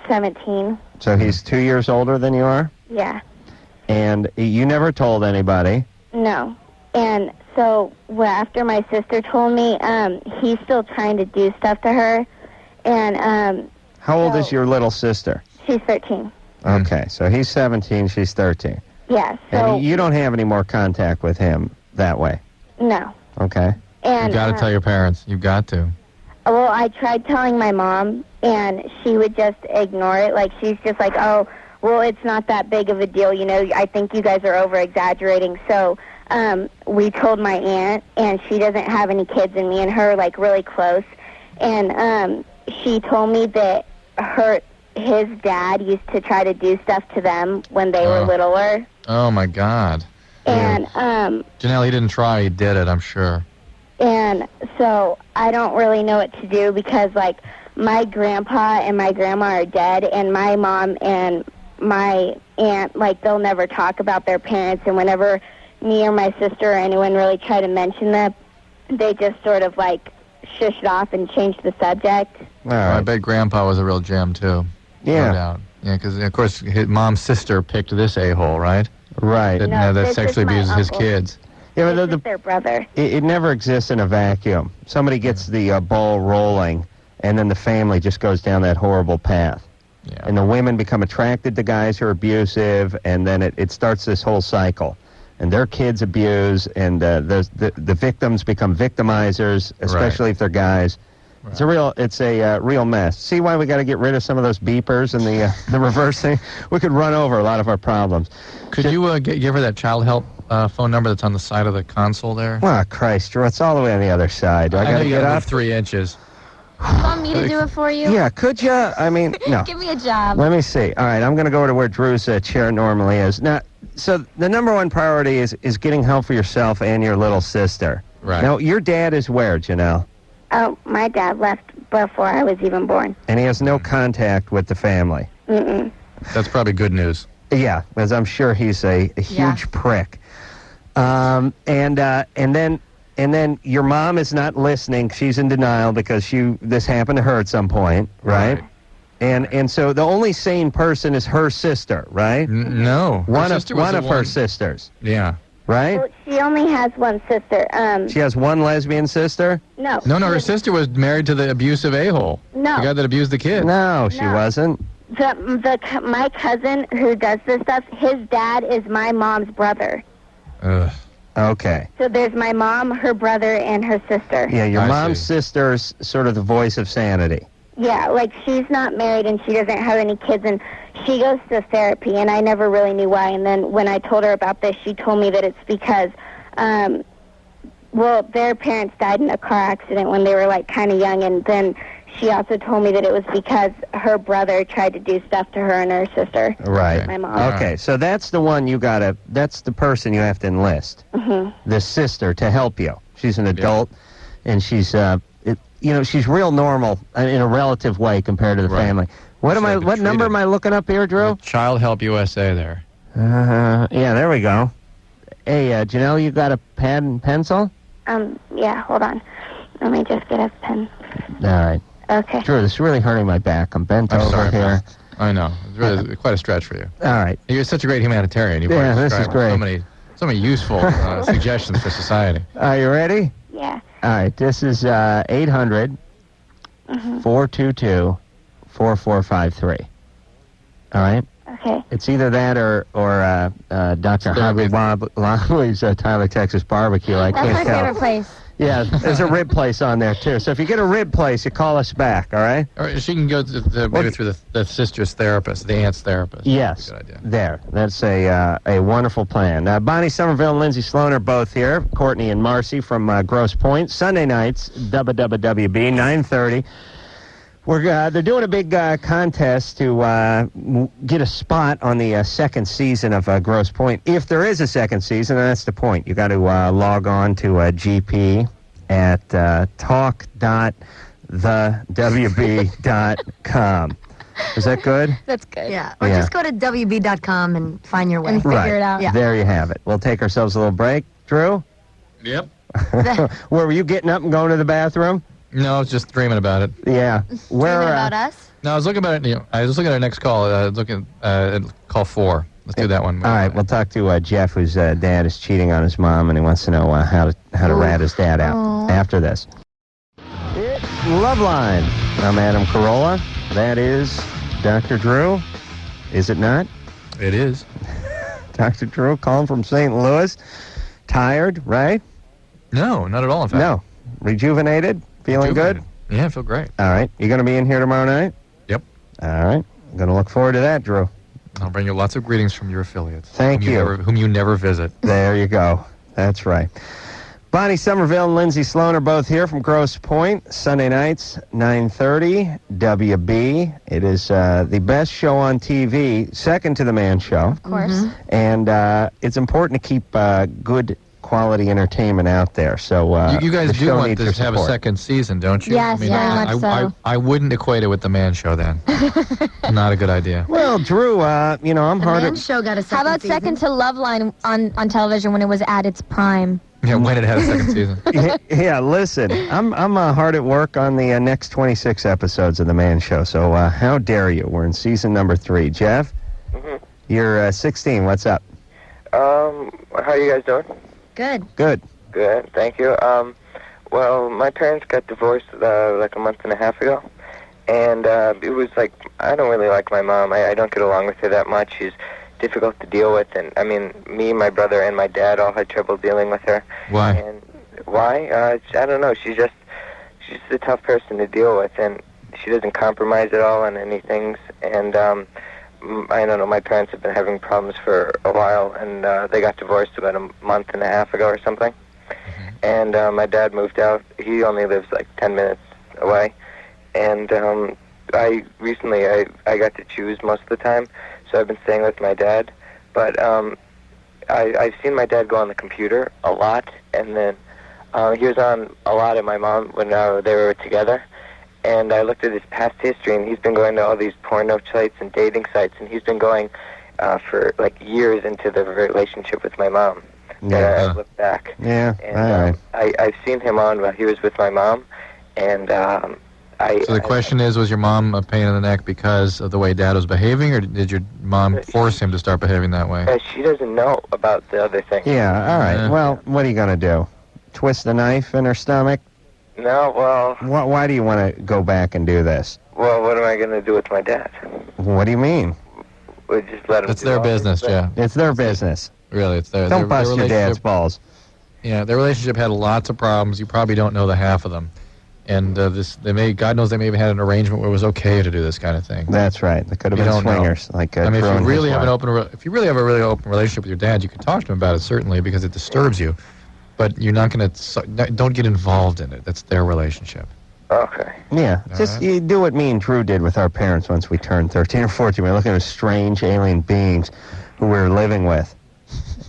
17. So he's 2 years older than you are? Yeah. And you never told anybody? No. And so after my sister told me, he's still trying to do stuff to her. And how old is your little sister? She's 13. Okay, so he's 17, she's 13. Yeah. So And you don't have any more contact with him that way? No. Okay. And You got to tell your parents. You've got to. Well, I tried telling my mom, and she would just ignore it. Like, she's just like, oh, well, it's not that big of a deal. You know, I think you guys are over-exaggerating. So we told my aunt, and she doesn't have any kids, and me and her are, like, really close. And she told me that his dad used to try to do stuff to them when they were littler. Oh, my God. And Janelle, he didn't try. He did it, I'm sure. And so I don't really know what to do because, like, my grandpa and my grandma are dead, and my mom and my aunt, like, they'll never talk about their parents. And whenever me or my sister or anyone really try to mention them, they just sort of, like, shush it off and change the subject. All right. I bet Grandpa was a real gem, too. Yeah. No doubt. Yeah, because, of course, his mom's sister picked this a-hole, right? Right. That this sexually is my abuses his uncle. kids. Yeah, This is their brother. It never exists in a vacuum. Somebody gets the ball rolling, and then the family just goes down that horrible path. Yeah. And the women become attracted to guys who are abusive, and then it starts this whole cycle. And their kids abuse, and the victims become victimizers, especially if they're guys. Right. It's a real mess. See why we got to get rid of some of those beepers and the reverse thing? We could run over a lot of our problems. Could you give her that child help phone number that's on the side of the console there? Oh, Christ, Drew, it's all the way on the other side. I got know to you get gotta up? move 3 inches. You want me to do it for you? Yeah, could you? I mean, no. Give me a job. Let me see. All right, I'm going to go to where Drew's chair normally is. Now, so the number one priority is getting help for yourself and your little sister. Right. Now, your dad is where, Janelle? Oh, my dad left before I was even born. And he has no contact with the family. Mm-mm. That's probably good news. Yeah, as I'm sure he's a huge prick. And then your mom is not listening. She's in denial because this happened to her at some point, right? And so the only sane person is her sister, right? No. One of her sisters. Yeah. Right? Well, she only has one sister. She has one lesbian sister? No. No, her sister was married to the abusive a-hole. No. The guy that abused the kid. No, she wasn't. My cousin who does this stuff, his dad is my mom's brother. Ugh. Okay. So there's my mom, her brother, and her sister. Yeah, your mom's sister's sort of the voice of sanity. Yeah, like she's not married and she doesn't have any kids, and she goes to therapy, and I never really knew why. And then when I told her about this, she told me that it's because, their parents died in a car accident when they were like kind of young, and then she also told me that it was because her brother tried to do stuff to her and her sister. Right. My mom. Okay, so that's the one that's the person you have to enlist. Mm-hmm. The sister to help you. She's an adult, and she's, she's real normal in a relative way compared to the family. What number am I looking up here, Drew? Child Help USA there. Yeah, there we go. Hey, Janelle, you got a pad and pencil? Yeah, hold on. Let me just get a pen. All right. Okay. Drew, this is really hurting my back. I'm bent over sorry, here. I know. It's really quite a stretch for you. All right. You're such a great humanitarian. You've Yeah, this is great. So many useful suggestions for society. Are you ready? Yeah. All right. This is 800 422 4453. All right? Okay. It's either that or Dr. Hobby Love's Tyler, Texas barbecue. I That's can't my tell. favorite place. Yeah, there's a rib place on there, too. So if you get a rib place, you call us back, all right? Or she can go maybe through the sister's therapist, the aunt's therapist. Yes. That's a good idea. There. That's a wonderful plan. Bonnie Somerville and Lindsay Sloane are both here. Courtney and Marcy from Grosse Pointe. Sunday nights, WWWB, 9:30. They're doing a big contest to get a spot on the second season of Grosse Pointe. If there is a second season, and that's the point. You got to log on to GP at talk.thewb.com. Is that good? That's good. Yeah. Or just go to WB.com and find your way. And figure it out. Yeah. There you have it. We'll take ourselves a little break. Drew? Yep. Where were you getting up and going to the bathroom? No, I was just dreaming about it. Yeah. Dreaming about us? No, I was looking about it. I was looking at our next call. Looking at call 4. Let's do that one. All right, we'll talk to Jeff, whose dad is cheating on his mom, and he wants to know how to rat his dad out after this. It's Loveline. I'm Adam Carolla. That is Dr. Drew. Is it not? It is. Dr. Drew calling from St. Louis. Tired, right? No, not at all, in fact. No. Rejuvenated? Feeling good? Yeah, I feel great. All right. You going to be in here tomorrow night? Yep. All right. I'm going to look forward to that, Drew. I'll bring you lots of greetings from your affiliates. Thank you. Whom you never visit. There you go. That's right. Bonnie Somerville and Lindsay Sloane are both here from Grosse Pointe. Sunday nights, 9:30, WB. It is the best show on TV, second to The Man Show. Of course. And it's important to keep good quality entertainment out there. So You guys the do show want needs to your have a support. second season, don't you? Yes, very much so. I wouldn't equate it with The Man Show then. Not a good idea. Well, Drew, I'm The hard Man at... Show got a second How about season. second to Loveline on television when it was at its prime? Yeah, when it had a second season. Yeah, listen, I'm hard at work on the next 26 episodes of The Man Show, so how dare you? We're in season number 3. Jeff, you're 16. What's up? How are you guys doing? Good. Good. Good, thank you. Well, my parents got divorced like a month and a half ago, and it was like, I don't really like my mom. I don't get along with her that much. She's difficult to deal with, and I mean, me, my brother, and my dad all had trouble dealing with her. Why? And why? I don't know. She's a tough person to deal with, and she doesn't compromise at all on anything. And I don't know. My parents have been having problems for a while, and they got divorced about a month and a half ago or something. And my dad moved out. He only lives like 10 minutes away, and I got to choose most of the time. So I've been staying with my dad, but I've seen my dad go on the computer a lot, and then he was on a lot of my mom when they were together, and I looked at his past history, and he's been going to all these porno sites and dating sites, and he's been going for like years into the relationship with my mom. Yeah. I looked back. Yeah, And all right. I've seen him on while he was with my mom, and So the question is, was your mom a pain in the neck because of the way Dad was behaving, or did your mom force him to start behaving that way? She doesn't know about the other thing. Yeah, all right. Yeah. Well, what are you going to do? Twist a knife in her stomach? No, well, Why do you want to go back and do this? what am I going to do with my dad? What do you mean? We just let him. It's do their all this business, stuff. Jeff. It's their business. Really, it's their Don't bust their your dad's relationship- balls. Yeah, their relationship had lots of problems. You probably don't know the half of them. And God knows they may have had an arrangement where it was okay to do this kind of thing. That's right. They could have You been don't know. swingers. Like I mean, Drew if and you his really have wife. if you really have a really open relationship with your dad, you can talk to him about it certainly because it disturbs you. But you're not going to. Don't get involved in it. That's their relationship. Okay. Yeah, All just right. you do what me and Drew did with our parents once we turned 13 or 14. We were looking at strange alien beings who we were living with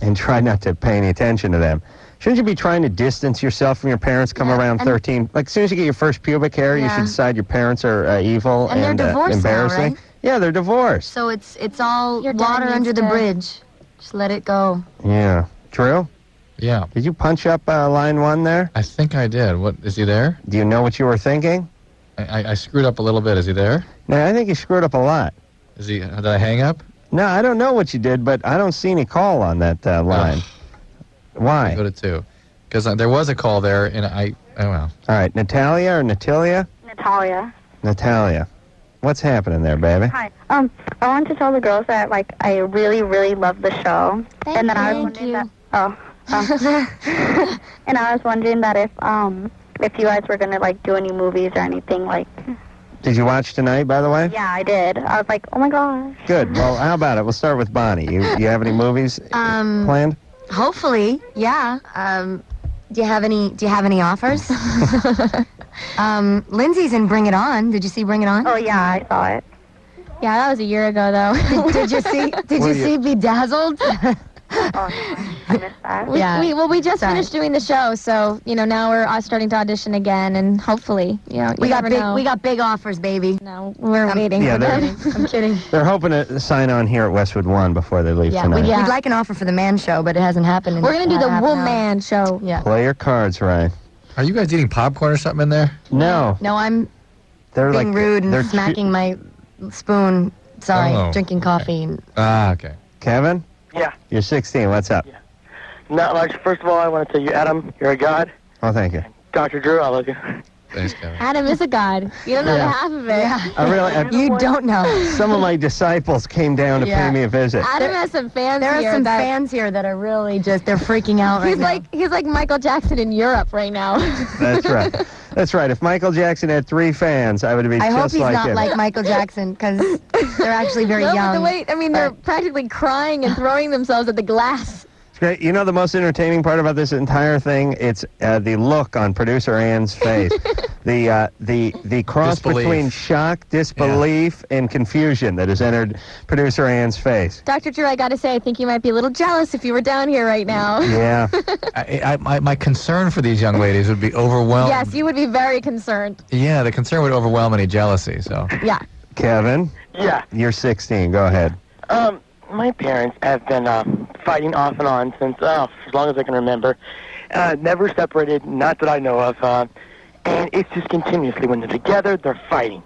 and try not to pay any attention to them. Shouldn't you be trying to distance yourself from your parents come around 13? Like, as soon as you get your first pubic hair, you Yeah. should decide your parents are evil And they're divorced now, embarrassing. right? Yeah, they're divorced. So it's all Your dad water needs under the to- bridge. Just let it go. Yeah. Drew, Yeah, did you punch up line 1 there? I think I did. What is he there? Do you know what you were thinking? I screwed up a little bit. Is he there? No, I think you screwed up a lot. Is he? Did I hang up? No, I don't know what you did, but I don't see any call on that line. Why? Go to 2, because there was a call there, and oh well. All right, Natalia or Natalia? Natalia. Natalia. What's happening there, baby? Hi. I wanted to tell the girls that I really, really love the show, and that I was wondering you. that. And I was wondering that if you guys were gonna do any movies or anything Did you watch tonight, by the way? Yeah, I did. I was like, oh my gosh. Good. Well, how about it? We'll start with Bonnie. You have any movies planned? Hopefully, yeah. Do you have any offers? Lindsay's in Bring It On. Did you see Bring It On? Oh yeah, I saw it. Yeah, that was a year ago, though. Did you see? Did you see Bedazzled? Oh, no, I missed that. We just Sorry. finished doing the show, so now we're starting to audition again, and hopefully, you We got never big. know. We got big offers, baby. No, we're waiting Yeah, for they're- them. I'm kidding. They're hoping to sign on here at Westwood One before they leave Yeah, tonight. Yeah. we'd like an offer for the Man Show, but it hasn't happened. We're gonna do the half an hour. Woman show. Yeah. Play your cards right. Are you guys eating popcorn or something in there? No, No, I'm they're being like rude and they're smacking my spoon. Sorry, Oh. drinking coffee. Okay. Kevin, Yeah. you're 16. What's up? Not much. First of all, I want to tell you, Adam, you're a god. Oh, thank you. Dr. Drew, I love you. Thanks, Kevin. Adam is a god. You don't know the half of it. Yeah. You don't know. Some of my disciples came down to pay me a visit. Adam has some fans There are here. some fans here that are really they're freaking out right now. He's like Michael Jackson in Europe right now. That's right. That's right. If Michael Jackson had 3 fans, I would be I hope just he's like not him. like Michael Jackson, because they're actually very young. They're practically crying and throwing themselves at the glass. It's great. You know the most entertaining part about this entire thing? It's the look on producer Ann's face. The cross Disbelief. between shock, disbelief, and confusion that has entered producer Ann's face. Dr. Drew, I got to say, I think you might be a little jealous if you were down here right now. Yeah. My concern for these young ladies would be overwhelmed. Yes, you would be very concerned. Yeah, the concern would overwhelm any jealousy. So. Yeah. Kevin? Yeah. You're 16. Go ahead. My parents have been fighting off and on since as long as I can remember. Never separated, not that I know of. And it's just continuously when they're together, they're fighting.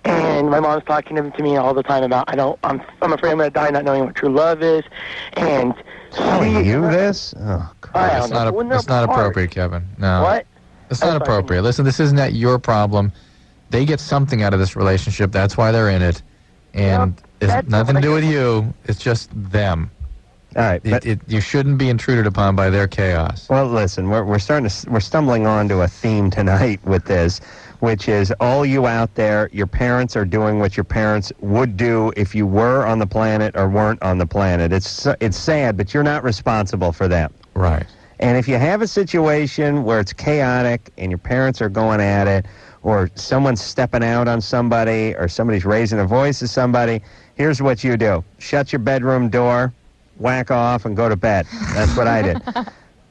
And my mom's talking to me all the time about I'm afraid I'm going to die not knowing what true love is. And telling you this? Oh, Christ. That's not appropriate, Kevin. No. What? It's not appropriate. Listen, this isn't your problem. They get something out of this relationship. That's why they're in it. And it's nothing to do with you. It's just them. All right. You shouldn't be intruded upon by their chaos. Well, listen, we're stumbling onto a theme tonight with this, which is all you out there, your parents are doing what your parents would do if you were on the planet or weren't on the planet. It's sad, but you're not responsible for them. Right. And if you have a situation where it's chaotic and your parents are going at it, or someone's stepping out on somebody, or somebody's raising their voice to somebody, here's what you do. Shut your bedroom door, whack off, and go to bed. That's what I did.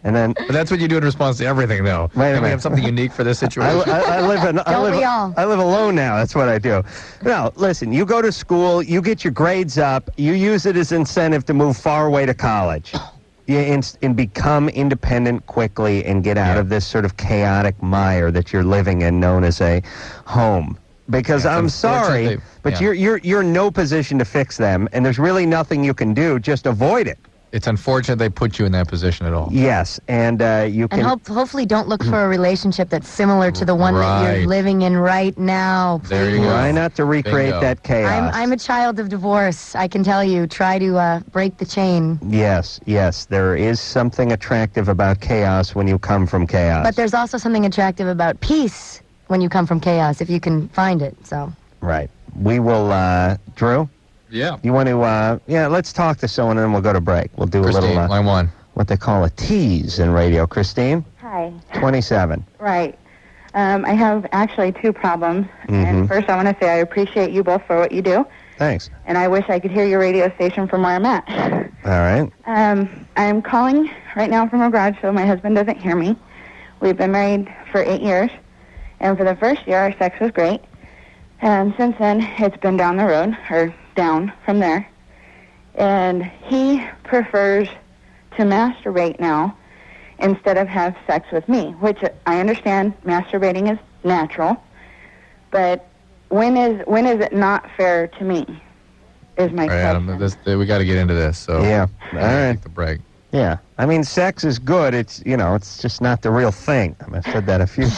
And then, but that's what you do in response to everything, though. Wait a minute. We have something unique for this situation. I live alone now. That's what I do. No, listen, you go to school, you get your grades up, you use it as incentive to move far away to college. And become independent quickly and get out of this sort of chaotic mire that you're living in, known as a home. Because I'm sorry, but you're in no position to fix them, and there's really nothing you can do. Just avoid it. It's unfortunate they put you in that position at all. Yes, and you can... And hopefully don't look for a relationship that's similar to the one that you're living in right now. Please. There you go. Try not to recreate that chaos. I'm a child of divorce. I can tell you, try to break the chain. Yes, there is something attractive about chaos when you come from chaos. But there's also something attractive about peace when you come from chaos, if you can find it, so... Right. We will, Drew? Yeah. You want to, let's talk to someone and then we'll go to break. We'll do Christine, a little, line 1. What they call a tease in radio. Christine? Hi. 27. Right. I have actually 2 problems. And first I want to say I appreciate you both for what you do. Thanks. And I wish I could hear your radio station from where I'm at. All right. I'm calling right now from a garage so my husband doesn't hear me. We've been married for 8 years. And for the first year, our sex was great. And since then, it's been down the road, or down from there. And he prefers to masturbate now instead of have sex with me, which I understand masturbating is natural. But when is it not fair to me, is my question. Adam, we got to get into this. So yeah, all right. Take the break. Yeah, I mean, sex is good. It's it's just not the real thing. I mean, I've said that a few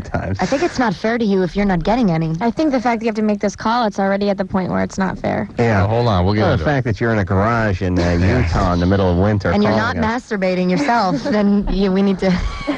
times. I think it's not fair to you if you're not getting any. I think the fact that you have to make this call, it's already at the point where it's not fair. Yeah. Hold on, we'll get into the fact that you're in a garage in Utah in the middle of winter. And you're not masturbating yourself, then we need to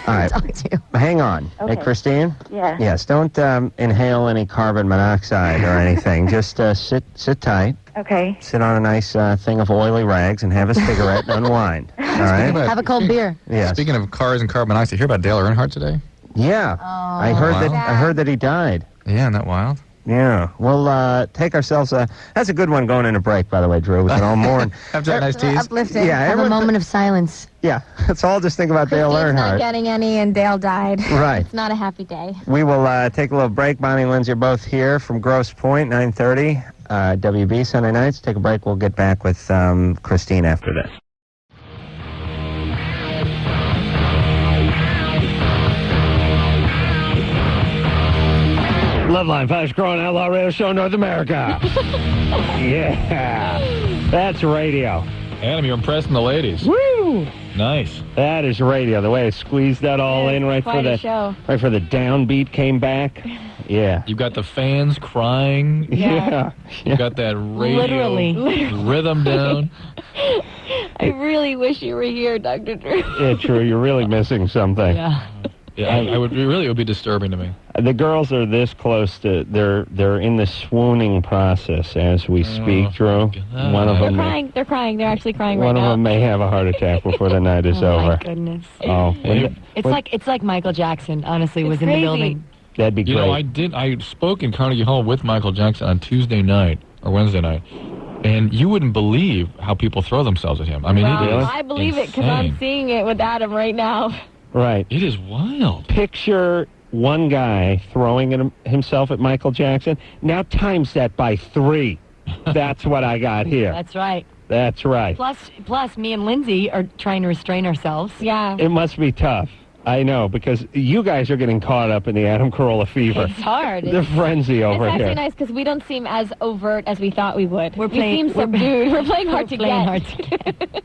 talk to you. Hang on. Okay. Hey, Christine? Yeah. Yes, don't inhale any carbon monoxide or anything. Just sit tight. Okay. Sit on a nice thing of oily rags and have a cigarette and unwind. All right? Have a cold beer. Yes. Speaking of cars and carbon monoxide, hear about Dale Earnhardt today? Yeah. I heard that he died. Yeah, isn't that wild? Yeah. We'll take ourselves that's a good one going into break, by the way, Drew. We can all mourn. After that nice tease. Uplifting. Yeah, Have a moment of silence. Yeah. Let's all just think about Dale Christine's Earnhardt. not getting any, and Dale died. Right. It's not a happy day. We will take a little break. Bonnie and Lindsay are both here from Grosse Pointe, 9:30. WB Sunday nights. Take a break. We'll get back with Christine after this. Loveline, fastest growing outlaw radio show in North America. Yeah. That's radio. Adam, you're impressing the ladies. Woo! Nice. That is radio. The way I squeezed that all in right quite for a the show. right for the downbeat came back. Yeah. You got the fans crying. Yeah. You got that radio Literally. rhythm down. I really wish you were here, Dr. Drew. Yeah, true. You're really missing something. Yeah. Yeah, it would be disturbing to me. The girls are this close to they're in the swooning process as we speak, Drew. God. One of They're them crying. They're crying. They're actually crying right one of now. them may have a heart attack before the night is Oh, over. my goodness. Oh, It's like Michael Jackson, honestly, was in crazy. the building. that'd be You great. know, I spoke in Carnegie Hall with Michael Jackson on Tuesday night or Wednesday night, and you wouldn't believe how people throw themselves at him. I mean, Well, it is I believe it because I'm insane. seeing it with Adam right now. Right. It is wild. Picture one guy throwing himself at Michael Jackson. Now times that by 3. That's what I got here. That's right. That's right. Plus, me and Lindsay are trying to restrain ourselves. Yeah. It must be tough. I know, because you guys are getting caught up in the Adam Carolla fever. It's hard. The frenzy over It's actually here. nice because we don't seem as overt as we thought we would. We're we playing- seem subdued. We're playing hard to playing get. hard to get.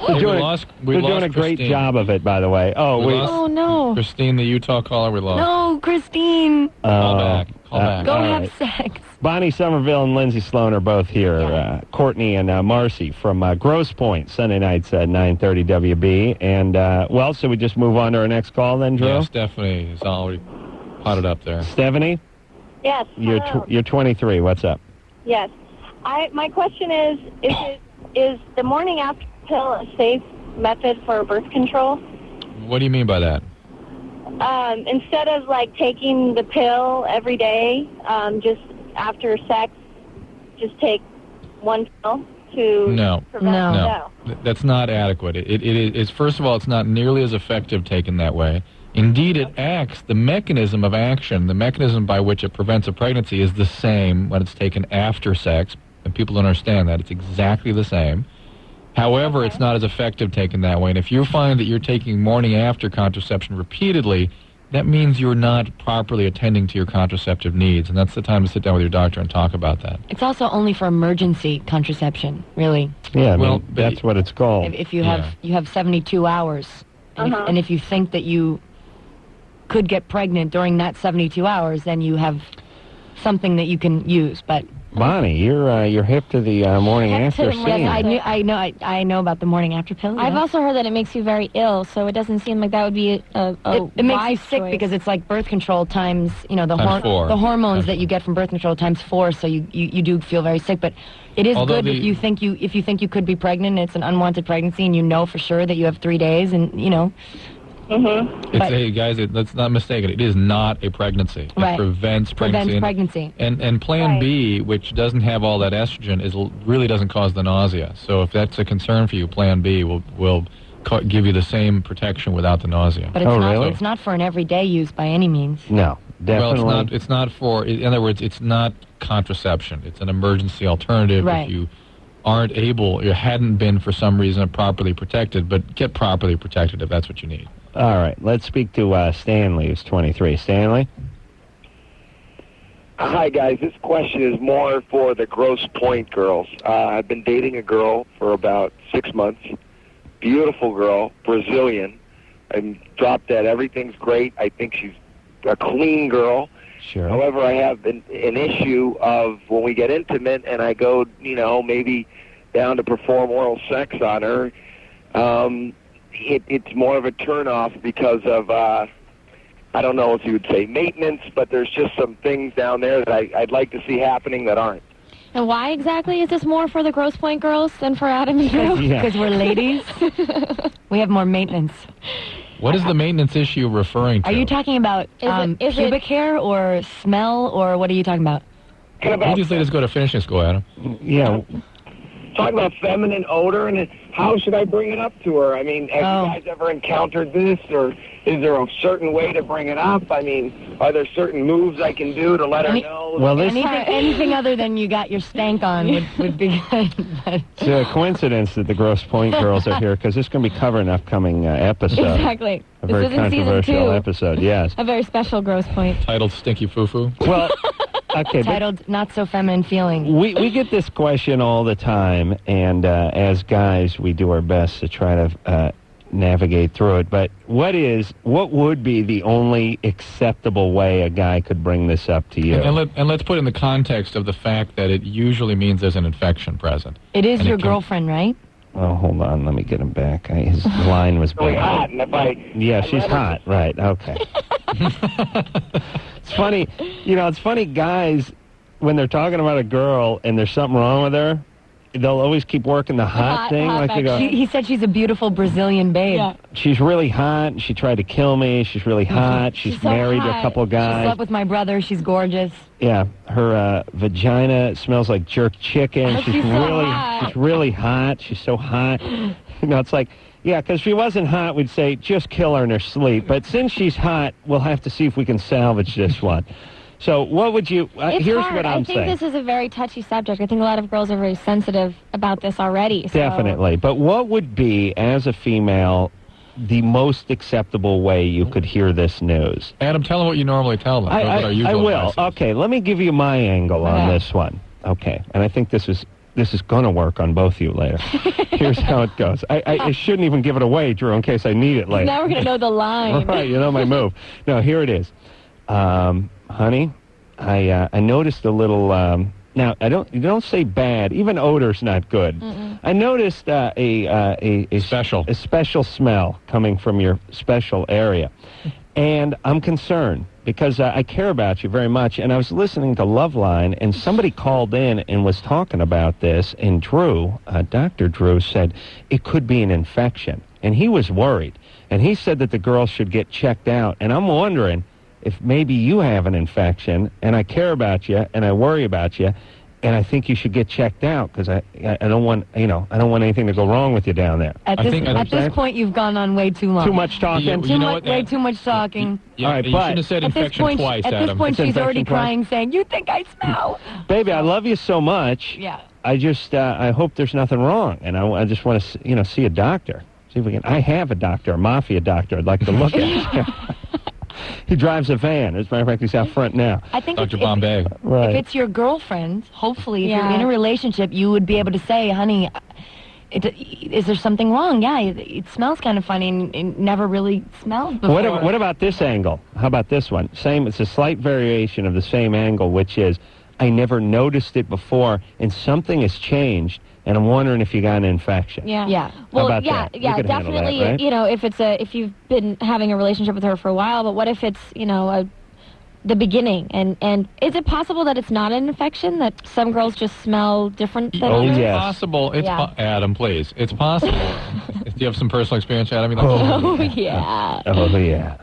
They're We doing, lost they're doing a great Christine. job of it, by the way. Oh, We we lost- Oh, no. Christine, the Utah caller, we lost. No, Christine. Call back. Call back. Go all have right. sex. Bonnie Somerville and Lindsay Sloane are both here. Courtney and Marcy from Grosse Pointe, Sunday nights at 9:30 WB. And, well, so we just move on to our next call then, Drew? Yeah, Stephanie is already potted up there. Stephanie, Yes. hello. you're 23. What's up? Yes. My question is the morning after pill a safe method for birth control? What do you mean by that? Instead of like taking the pill every day, just after sex, just take one pill to No. prevent No. That's not adequate. It is, first of all, it's not nearly as effective taken that way. Indeed, it acts, the mechanism of action, the mechanism by which it prevents a pregnancy is the same when it's taken after sex, and people don't understand that. It's exactly the same. However, it's not as effective taken that way. And if you find that you're taking morning after contraception repeatedly, that means you're not properly attending to your contraceptive needs, and that's the time to sit down with your doctor and talk about that. It's also only for emergency contraception, really. Yeah, I mean, Well, that's what it's called. If you have 72 hours, and if you think that you could get pregnant during that 72 hours, then you have something that you can use. But Bonnie, you're hip to the morning after the scene. yes, I know about the morning after pill. I've yeah. also heard that it makes you very ill, so it doesn't seem like that would be a It makes you wise sick choice. because it's like birth control times, the Times 4. the hormones that you get from birth control times 4, so you do feel very sick. But it is Although good if you think you could be pregnant, and it's an unwanted pregnancy, and you know for sure that you have 3 days, and Hey, guys, let's not mistake it. It is not a pregnancy. It Right. prevents pregnancy. pregnancy. And Plan B, which doesn't have all that estrogen, really doesn't cause the nausea. So if that's a concern for you, Plan B will give you the same protection without the nausea. But it's not for an everyday use by any means. No, definitely. Well, it's not for. In other words, it's not contraception. It's an emergency alternative Right. if you aren't able, you hadn't been for some reason properly protected, but get properly protected if that's what you need. All right, let's speak to Stanley, who's 23. Stanley? Hi, guys. This question is more for the Grosse Pointe girls. I've been dating a girl for about 6 months. Beautiful girl, Brazilian. I'm dropped dead. Everything's great. I think she's a clean girl. Sure. However, I have an issue of when we get intimate and I go, maybe down to perform oral sex on her, it's more of a turnoff because of, I don't know if you would say maintenance, but there's just some things down there that I'd like to see happening that aren't. And why exactly is this more for the Grosse Pointe girls than for Adam and Drew? Because we're ladies. We have more maintenance. What is the maintenance issue referring to? Are you talking about is pubic hair or smell, or what are you talking about? You just let us go to finishing school, Adam. Yeah. Talking about feminine odor, and how should I bring it up to her? I mean, have you guys ever encountered this, or is there a certain way to bring it up? I mean, are there certain moves I can do to let her know? Well, anything other than you got your stank on would be good. But. It's a coincidence that the Grosse Pointe girls are here because this is going to be covering an upcoming episode. Exactly. A This very isn't season controversial 2. episode, yes. A very special Grosse Pointe. Titled Stinky Foo-Foo? Well, okay. Titled Not So Feminine Feeling. We get this question all the time, and as guys, we do our best to try to navigate through it. But what would be the only acceptable way a guy could bring this up to you? And let's put in the context of the fact that it usually means there's an infection present. It is your girlfriend, right? Oh, hold on. Let me get him back. His line was Really bad. hot, and if I Yeah, she's hot. Right. Okay. It's funny. It's funny, guys, when they're talking about a girl and there's something wrong with her, they'll always keep working the hot thing. Like they go, He said she's a beautiful Brazilian babe. Yeah. she's really hot. And she tried to kill me. She's really hot. She's so married to a hot. couple of She guys. slept with my brother. She's gorgeous. Yeah, her vagina smells like jerk chicken. Oh, she's so hot. She's really hot. She's so hot. It's like, yeah, because if she wasn't hot, we'd say just kill her in her sleep. But since she's hot, we'll have to see if we can salvage this one. So what would you? It's Here's hard. what I'm I think saying. this is a very touchy subject. I think a lot of girls are very sensitive about this already. So. Definitely. But what would be, as a female, the most acceptable way you could hear this news? Adam, tell them what you normally tell them. What our usual I will. advice is. Okay, let me give you my angle on this one. Okay, and I think this is going to work on both of you later. Here's how it goes. I shouldn't even give it away, Drew, in case I need it later. Now we're going to know the line. Right, you know my move. No, here it is. Honey, I noticed a little. Now you don't say bad. Even odor's not good. Mm-mm. I noticed a special smell coming from your special area, and I'm concerned because I care about you very much. And I was listening to Loveline, and somebody called in and was talking about this. And Drew, Dr. Drew, said it could be an infection, and he was worried. And he said that the girl should get checked out. And I'm wondering if maybe you have an infection, and I care about you, and I worry about you, and I think you should get checked out because I don't want I don't want anything to go wrong with you down there. At this point, you've gone on way too long. Too much talking. Way too much talking. Yeah, all right, you but shouldn't have said infection twice, At Adam. this point, It's she's already infection twice. crying, saying, "You think I smell?" Baby, I love you so much. Yeah. I just I hope there's nothing wrong, and I just want to see a doctor. See if we can. I have a doctor, a mafia doctor. I'd like to look at. He drives a van. As a matter of fact, he's out front now. I think Dr. Bombay. Right. If it's your girlfriend, hopefully, if Yeah. you're in a relationship, you would be able to say, "Honey, is there something wrong? Yeah, it smells kind of funny, and it never really smelled before." What about this angle? How about this one? Same. It's a slight variation of the same angle, which is I never noticed it before, and something has changed, and I'm wondering if you got an infection. Yeah. Yeah. Well, about yeah, that? You yeah, could handle that, definitely. right? If you've been having a relationship with her for a while, but what if it's the beginning, and is it possible that it's not an infection, that some girls just smell different than others? It's possible. Adam, please. It's possible. Do you have some personal experience, Adam? You'd like to share? Oh yeah. Oh yeah.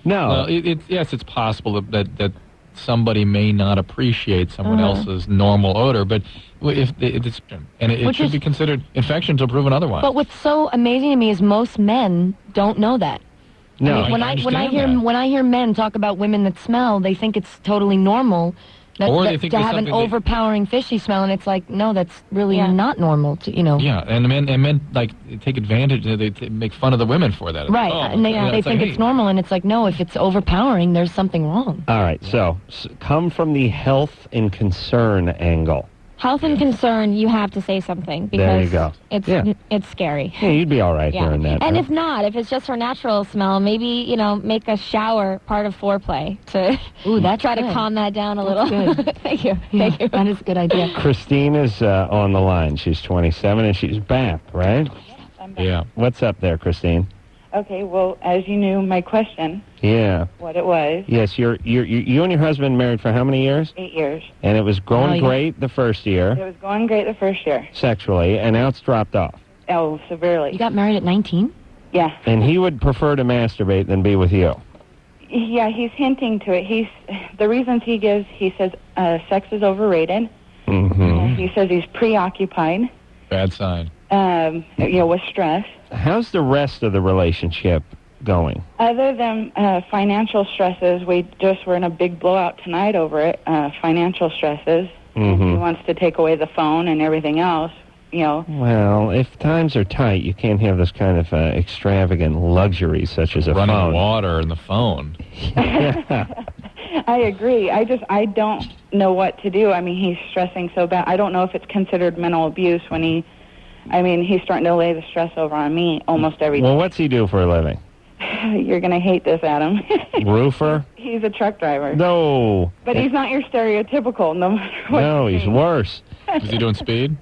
No. Well, yes, it's possible that somebody may not appreciate someone else's normal odor, but if it's it should be considered infection until proven otherwise. But what's so amazing to me is most men don't know that. No. I mean, when I hear men talk about women that smell, they think it's totally normal. Or they think to there's have an something overpowering fishy smell, and it's like, no, that's really not normal. Yeah, and men like take advantage. They make fun of the women for that. Right, and they think it's normal, and it's like, no, if it's overpowering, there's something wrong. All right, so come from the health and concern angle. Health and concern, you have to say something because There you go. it's scary. Yeah, you'd be all right hearing that. And right? if not, if it's just her natural smell, maybe, make a shower part of foreplay to try to calm that down a little. Good. Thank you. Yeah, Thank you. that is a good idea. Christine is on the line. She's 27 and she's back, right? Yeah. What's up there, Christine? Okay, well, as you knew, my question, Yeah. what it was, Yes, you and your husband married for how many years? 8 years. And it was going great the first It year, was going great the first year. sexually, and now it's dropped off. Oh, severely. You got married at 19? Yeah. And he would prefer to masturbate than be with you. Yeah, he's hinting to it. The reasons he gives, he says sex is overrated. Mm-hmm. He says he's preoccupied, Bad sign. with stress. How's the rest of the relationship going? Other than financial stresses, we just were in a big blowout tonight over it. Financial stresses. Mm-hmm. He wants to take away the phone and everything else. Well, if times are tight, you can't have this kind of extravagant luxury such as a Running phone. water and the phone. I agree. I don't know what to do. I mean, he's stressing so bad. I don't know if it's considered mental abuse when he I mean, he's starting to lay the stress over on me almost every Well, day. what's he do for a living? You're going to hate this, Adam. Roofer? He's a truck driver. No. But he's not your stereotypical, no matter what. No, he's worse. Is he doing speed?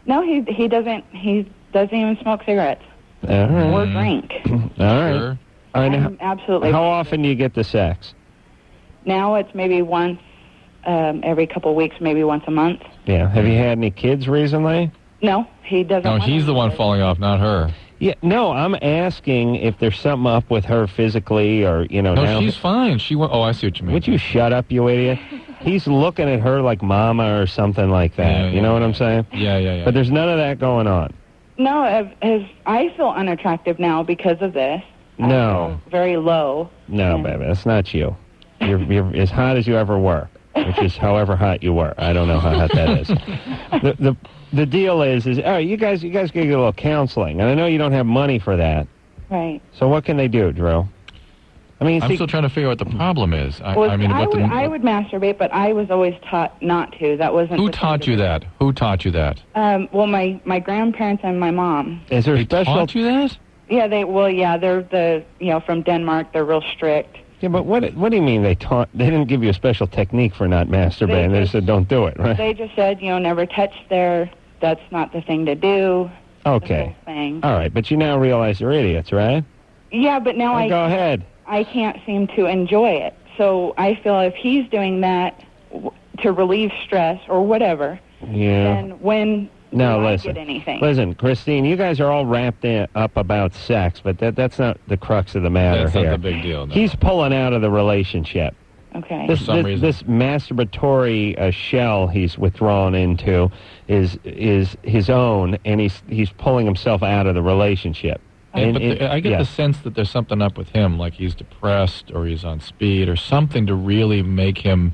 No, he doesn't even smoke cigarettes All right. or drink. All right. Sure. All right, I'm absolutely. How often do you get the sex? Now it's maybe once every couple of weeks, maybe once a month. Yeah. Have you had any kids recently? No, he doesn't. No, want he's any the one kids. falling off, not her. Yeah. No, I'm asking if there's something up with her physically, or No, now. she's fine. She went. Oh, I see what you mean. Would you shut up, you idiot? He's looking at her like mama or something like that. Yeah, you know what I'm saying? Yeah. But there's none of that going on. No, I feel unattractive now because of this. No. Very low. No, baby, that's not you. You're as hot as you ever were, which is however hot you were. I don't know how hot that is. The deal is all right, you guys gotta get a little counseling, and I know you don't have money for that. Right. So what can they do, Drew? I mean, I'm still trying to figure out what the problem is. I mean, I would masturbate, but I was always taught not to. That wasn't. Who taught you that? Who taught you that? Well, my grandparents and my mom. Is there They special? taught you that? Yeah, they're from Denmark. They're real strict. Yeah, but what do you mean they taught? They didn't give you a special technique for not masturbating. They just said don't do it, right? They just said, never touch there. That's not the thing to do. Okay. Thing. All right, but you now realize you're idiots, right? Yeah, but now Go ahead. I can't seem to enjoy it. So I feel if he's doing that to relieve stress or whatever, then when No, do I listen. get anything? Listen, Christine, you guys are all wrapped up about sex, but that's not the crux of the matter That's here. not the big deal. No. He's pulling out of the relationship. Okay. This, For some reason. this masturbatory shell he's withdrawn into is his own, and he's pulling himself out of the relationship. Yeah, And but I get the sense that there's something up with him, like he's depressed or he's on speed or something to really make him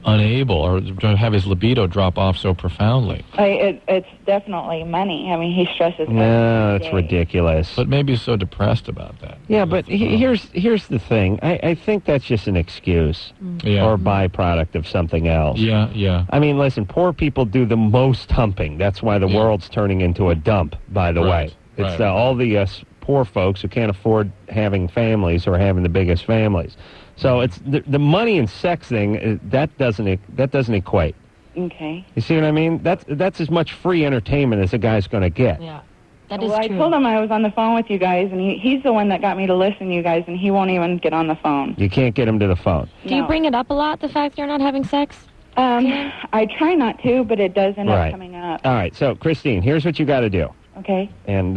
unable or to have his libido drop off so profoundly. It's definitely money. I mean, he stresses. No, every that's day. ridiculous. But maybe he's so depressed about that. Yeah, but here's the thing. I think that's just an excuse Yeah. or a byproduct of something else. Yeah. I mean, listen, poor people do the most humping. That's why the world's turning into a dump, by the way. It's all the poor folks who can't afford having families or having the biggest families. So it's the money and sex thing, that doesn't equate. Okay. You see what I mean? That's as much free entertainment as a guy's going to get. Yeah. That is Well, I true. told him I was on the phone with you guys, and he's the one that got me to listen to you guys, and he won't even get on the phone. You can't get him to the phone. Do you bring it up a lot, the fact you're not having sex? I try not to, but it does end up Right. coming up. All right, so Christine, here's what you got to do. Okay. And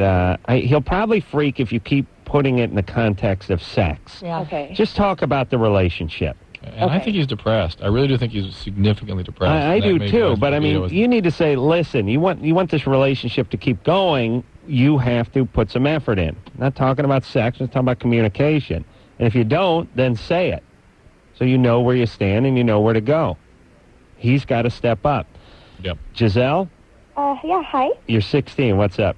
he'll probably freak if you keep putting it in the context of sex. Yeah. Okay. Just talk about the relationship. And I think he's depressed. I really do think he's significantly depressed. I And that do may too, cause but I libido mean, is- you need to say, listen, you want this relationship to keep going, you have to put some effort in. I'm not talking about sex, I'm talking about communication. And if you don't, then say it. So you know where you stand and you know where to go. He's got to step up. Yep. Giselle, Yeah, hi. you're 16. What's up?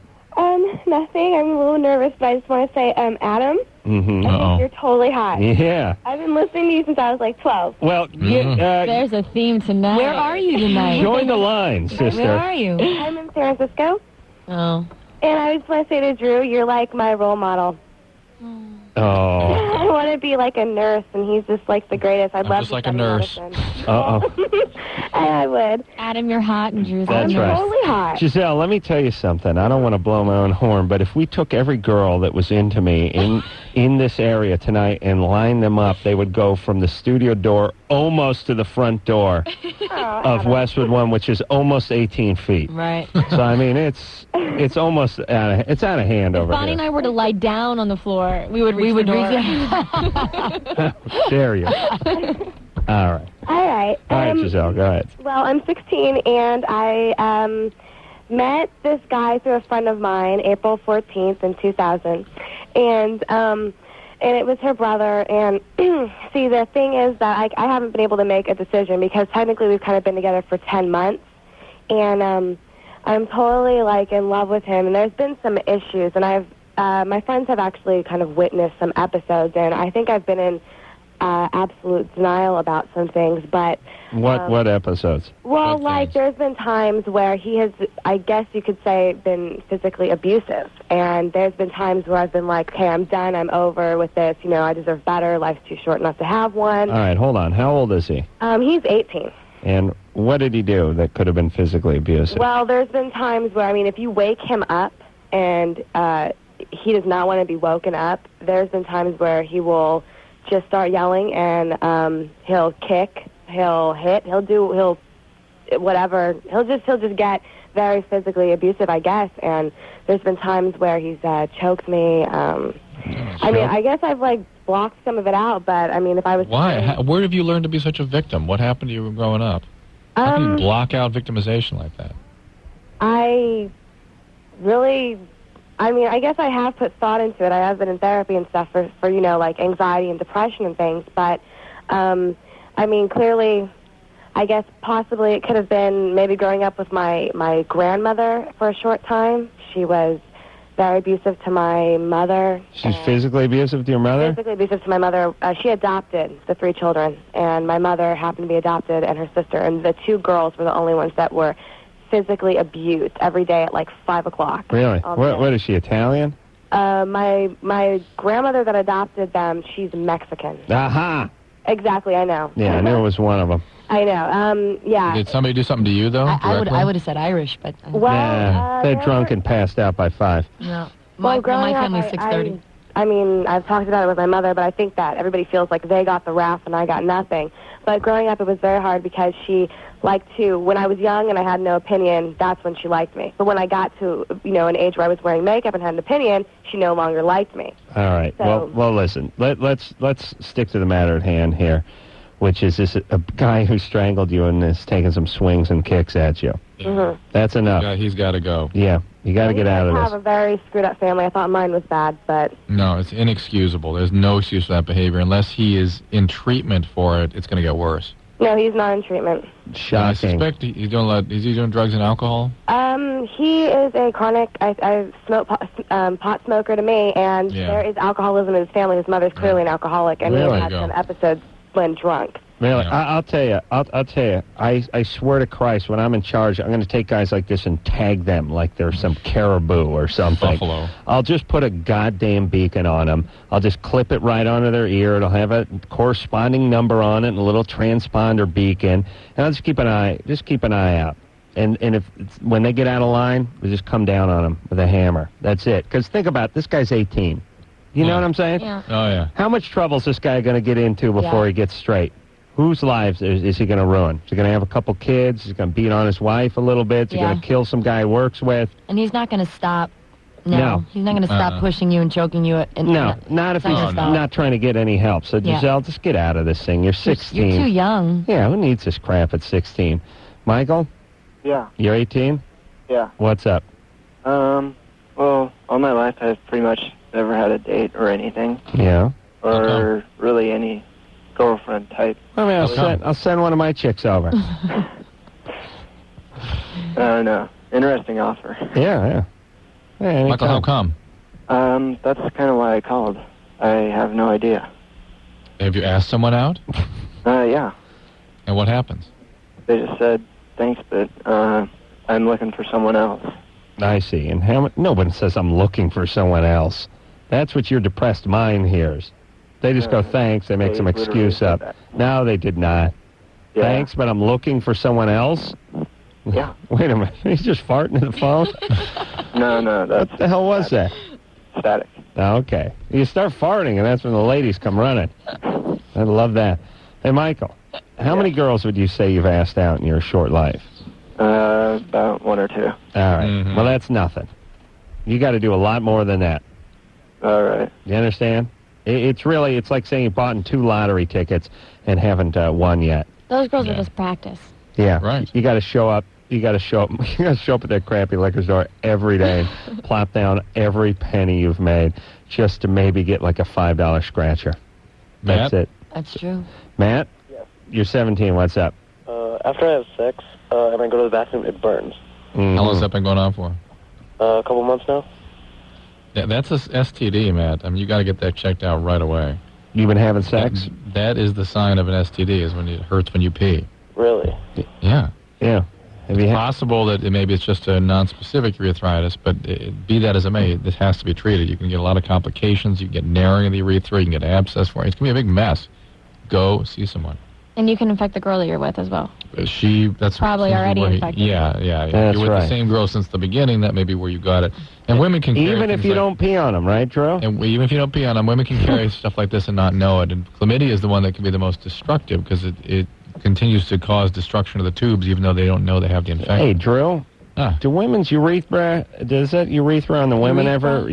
Nothing. I'm a little nervous, but I just want to say, Adam, Mm-hmm. I think you're totally hot. Yeah. I've been listening to you since I was like 12. Well, There's a theme tonight. Where are you tonight? join the line, sister. Where are you? I'm in San Francisco, Oh. and I just want to say to Drew, you're like my role model. Oh. I want to be like a nurse, and he's just like the greatest. I'd I'm love just to like a study nurse. medicine. Uh-oh. I would. Adam, you're hot, and Drew's That's a right. nurse. Totally hot. Giselle, let me tell you something. I don't want to blow my own horn, but if we took every girl that was into me in this area tonight and lined them up, they would go from the studio door almost to the front door of Westwood One, which is almost 18 feet. Right. So I mean, it's almost out of hand over Bonnie here. and I were to lie down on the floor, we would reach the door. How dare you? All right. All right. All right, Giselle, go ahead. Well, I'm 16, and I met this guy through a friend of mine, April 14th in 2000, and it was her brother. And see, the thing is that I haven't been able to make a decision because technically we've kind of been together for 10 months, and I'm totally like in love with him. And there's been some issues, and my friends have actually kind of witnessed some episodes, and I think I've been in absolute denial about some things, but... What episodes? Well, like, there's been times where he has, I guess you could say, been physically abusive. And there's been times where I've been like, okay, I'm done, I'm over with this, you know, I deserve better, life's too short not to have one. All right, hold on. How old is he? He's 18. And what did he do that could have been physically abusive? Well, there's been times where, I mean, if you wake him up and he does not want to be woken up, there's been times where he will just start yelling and he'll kick, he'll hit, he'll whatever. He'll just get very physically abusive, I guess. And there's been times where he's choked me. I mean, I guess I've like blocked some of it out, but I mean, if I was Why? Where have you learned to be such a victim? What happened to you growing up? How can you block out victimization like that? I mean, I guess I have put thought into it. I have been in therapy and stuff for you know, like anxiety and depression and things. But, I mean, clearly, I guess possibly it could have been maybe growing up with my grandmother for a short time. She was very abusive to my mother. She's physically abusive to your mother? Physically abusive to my mother. She adopted the 3 children, and my mother happened to be adopted and her sister. And the 2 girls were the only ones that were physically abused every day at like 5 o'clock. Really? What is she, Italian? My grandmother that adopted them, she's Mexican. Aha! Exactly, I know. Yeah, I knew it was one of them. I know. Yeah. Did somebody do something to you though? I would have said Irish, but They're drunk and passed out by 5. No. Well, my family's up, 6:30. I mean, I've talked about it with my mother, but I think that everybody feels like they got the wrath and I got nothing. But growing up, it was very hard because she liked to, when I was young and I had no opinion, that's when she liked me. But when I got to, you know, an age where I was wearing makeup and had an opinion, she no longer liked me. All right. So, well, listen. Let's stick to the matter at hand here, which is this a guy who strangled you and is taking some swings and kicks at you. Mm-hmm. That's enough. He's got to go. Yeah, you got to get out of I this. have a very screwed up family. I thought mine was bad, but... No, it's inexcusable. There's no excuse for that behavior. Unless he is in treatment for it, it's going to get worse. No, he's not in treatment. Shocking. I suspect he's doing is he doing drugs and alcohol? He is a chronic pot smoker to me, and there is alcoholism in his family. His mother's clearly an alcoholic, and Really? he had some episodes when drunk. Really, I'll tell you. I'll tell you. I swear to Christ, when I'm in charge, I'm going to take guys like this and tag them like they're some caribou or something. Buffalo. I'll just put a goddamn beacon on them. I'll just clip it right onto their ear. It'll have a corresponding number on it and a little transponder beacon, and I'll just keep an eye out. And if when they get out of line, we just come down on them with a hammer. That's it. Because think about it, this guy's 18. You know what I'm saying? Yeah. Oh yeah. How much trouble is this guy going to get into before he gets straight? Whose lives is he going to ruin? Is he going to have a couple kids? Is he going to beat on his wife a little bit? Is he going to kill some guy he works with? And he's not going to stop. No. He's not going to stop pushing you and choking you. Not if he's not trying to get any help. So, Giselle, just get out of this thing. You're 16. You're too young. Yeah, who needs this crap at 16? Michael? Yeah. You're 18? Yeah. What's up? Well, all my life I've pretty much never had a date or anything. Yeah. Or really any girlfriend type. I mean, I'll send one of my chicks over. No. Interesting offer. Yeah. Michael, how come? That's kind of why I called. I have no idea. Have you asked someone out? Yeah. And what happens? They just said, thanks, but I'm looking for someone else. I see. And no one says I'm looking for someone else. That's what your depressed mind hears. They just go, thanks. They make some excuse up. No, they did not. Yeah. Thanks, but I'm looking for someone else? Yeah. Wait a minute. He's just farting in the phone? No, that's... What the hell was that? Static. Oh, okay. You start farting, and that's when the ladies come running. I love that. Hey, Michael, how many girls would you say you've asked out in your short life? About 1 or 2. All right. Well, that's nothing. You got to do a lot more than that. All right. You understand? It's like saying you bought in 2 lottery tickets and haven't won yet. Those girls are just practice. Yeah. Right. You got to show up. You got to show up at that crappy liquor store every day, plop down every penny you've made, just to maybe get like a $5 scratcher. Matt? That's it. That's true. Matt? Yes. You're 17. What's up? After I have sex, and I go to the bathroom, it burns. How long has that been going on for? A couple months now. Yeah, that's a STD, Matt. I mean, you got to get that checked out right away. You've been having sex? That is the sign of an STD, is when it hurts when you pee. Really? Yeah. Yeah. It's possible that maybe it's just a non-specific urethritis, but be that as it may, this has to be treated. You can get a lot of complications. You can get narrowing of the urethra. You can get abscess for it. It's going to be a big mess. Go see someone. And you can infect the girl that you're with as well. That's probably already infected. Yeah. That's You're with right. the same girl since the beginning. That may be where you got it. And women can carry Even if you don't pee on them, right, Drew? And even if you don't pee on them, women can carry stuff like this and not know it. And chlamydia is the one that can be the most destructive because it continues to cause destruction of the tubes, even though they don't know they have the infection. Hey, Drew. Do women's urethra? Does that urethra on the women ever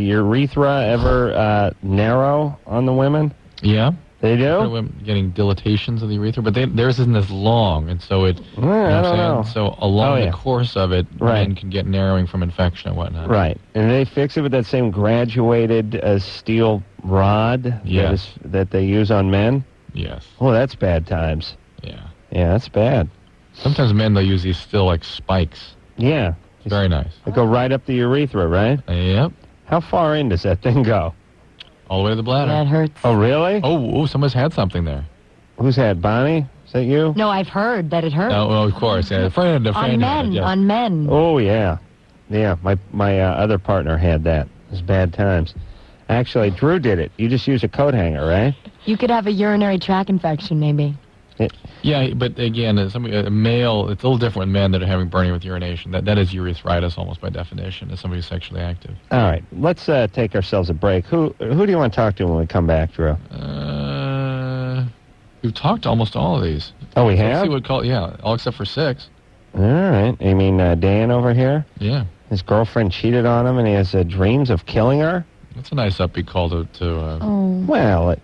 narrow on the women? Yeah. They do? Women getting dilatations of the urethra, but theirs isn't as long, and so it. I don't know. So along the course of it, men can get narrowing from infection and whatnot. Right, and they fix it with that same graduated steel rod that they use on men? Yes. Oh, that's bad times. Yeah. Yeah, that's bad. Sometimes men, they'll use these still like spikes. Yeah. Very nice. They go right up the urethra, right? Yep. How far in does that thing go? All the way to the bladder. Yeah, it hurts. Oh, really? Oh, somebody's had something there. Who's had? Bonnie? Is that you? No, I've heard that it hurts. Oh, of course. Yeah, a friend on men, had it, yes. on men. Oh, yeah. Yeah, my other partner had that. It was bad times. Actually, Drew did it. You just use a coat hanger, right? You could have a urinary tract infection, maybe. Yeah, but again, a male, it's a little different with men that are having burning with urination. That is urethritis almost by definition, as somebody who's sexually active. All right, let's take ourselves a break. Who do you want to talk to when we come back, Drew? We've talked to almost all of these. Oh, we Let's have? see what all except for 6. All right. You mean Dan over here? Yeah. His girlfriend cheated on him, and he has dreams of killing her? That's a nice upbeat call to Well,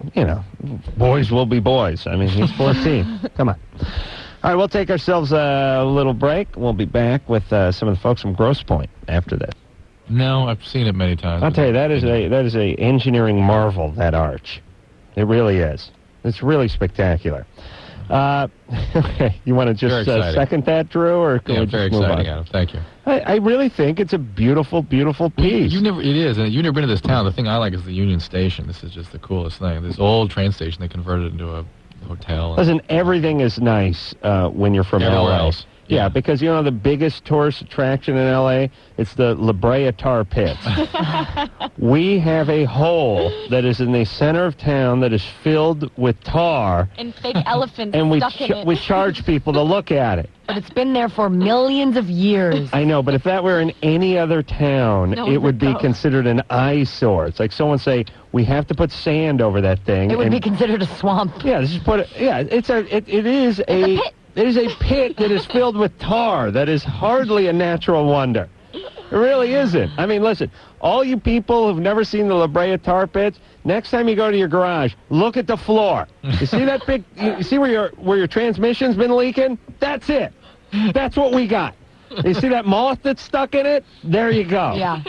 boys will be boys. I mean, he's 14. Come on. All right, we'll take ourselves a little break. We'll be back with some of the folks from Grosse Pointe after this. No, I've seen it many times. I'll tell you, that is a engineering marvel, that arch. It really is. It's really spectacular. Okay, you want to just second that, Drew, or can we very just move exciting, on? Adam. Thank you. I really think it's a beautiful, beautiful piece. It is, and you've never been to this town. The thing I like is the Union Station. This is just the coolest thing. This old train station, they converted it into a hotel. Listen, everything is nice when you're from Everywhere L.A. else. Yeah, because you know the biggest tourist attraction in L.A.? It's the La Brea tar pits. We have a hole that is in the center of town that is filled with tar. And fake elephants and stuck in it. we charge people to look at it. But it's been there for millions of years. I know, but if that were in any other town, No it one would would be go. considered an eyesore. It's like someone say, we have to put sand over that thing. It would be considered a swamp. Yeah, just put it. Yeah, it is a pit that is filled with tar. That is hardly a natural wonder. It really isn't. I mean, listen, all you people who've never seen the La Brea tar pits, next time you go to your garage, look at the floor. You see that big? You see where your transmission's been leaking? That's it. That's what we got. You see that moth that's stuck in it? There you go. Yeah.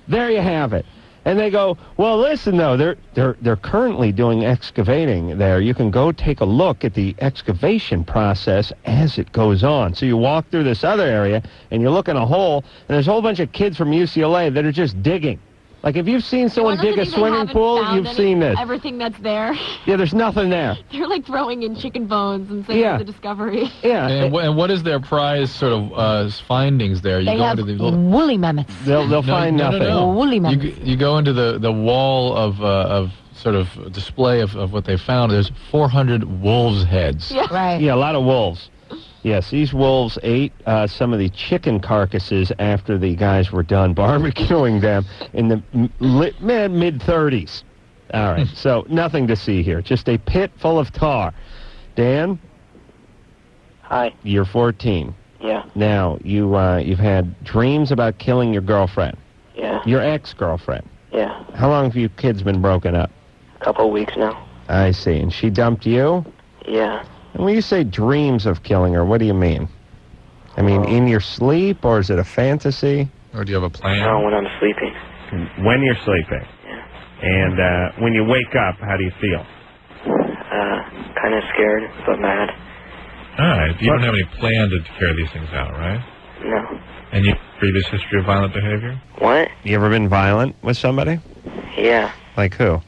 There you have it. And they go, well, listen, though, they're currently doing excavating there. You can go take a look at the excavation process as it goes on. So you walk through this other area, and you look in a hole, and there's a whole bunch of kids from UCLA that are just digging. Like, if you've seen someone dig a swimming pool, you've seen this. Everything that's there. Yeah, there's nothing there. They're like throwing in chicken bones and saying it's a discovery. Yeah. And what is their prize sort of findings there? You They go have into the woolly mammoths. They'll find nothing. Woolly mammoths. You go into the wall of sort of display of what they found. There's 400 wolves' heads. Yeah. Right. Yeah, a lot of wolves. Yes, these wolves ate some of the chicken carcasses after the guys were done barbecuing them in the mid-30s. All right, so nothing to see here. Just a pit full of tar. Dan? Hi. You're 14. Yeah. Now, you've had dreams about killing your girlfriend. Yeah. Your ex-girlfriend. Yeah. How long have you kids been broken up? A couple of weeks now. I see. And she dumped you? Yeah. And when you say dreams of killing her, what do you mean? I mean, in your sleep, or is it a fantasy? Or do you have a plan? No, when I'm sleeping. When you're sleeping. Yeah. And when you wake up, how do you feel? Kind of scared, but mad. All right. You don't have any plan to carry these things out, right? No. And you have previous history of violent behavior? What? You ever been violent with somebody? Yeah. Like who?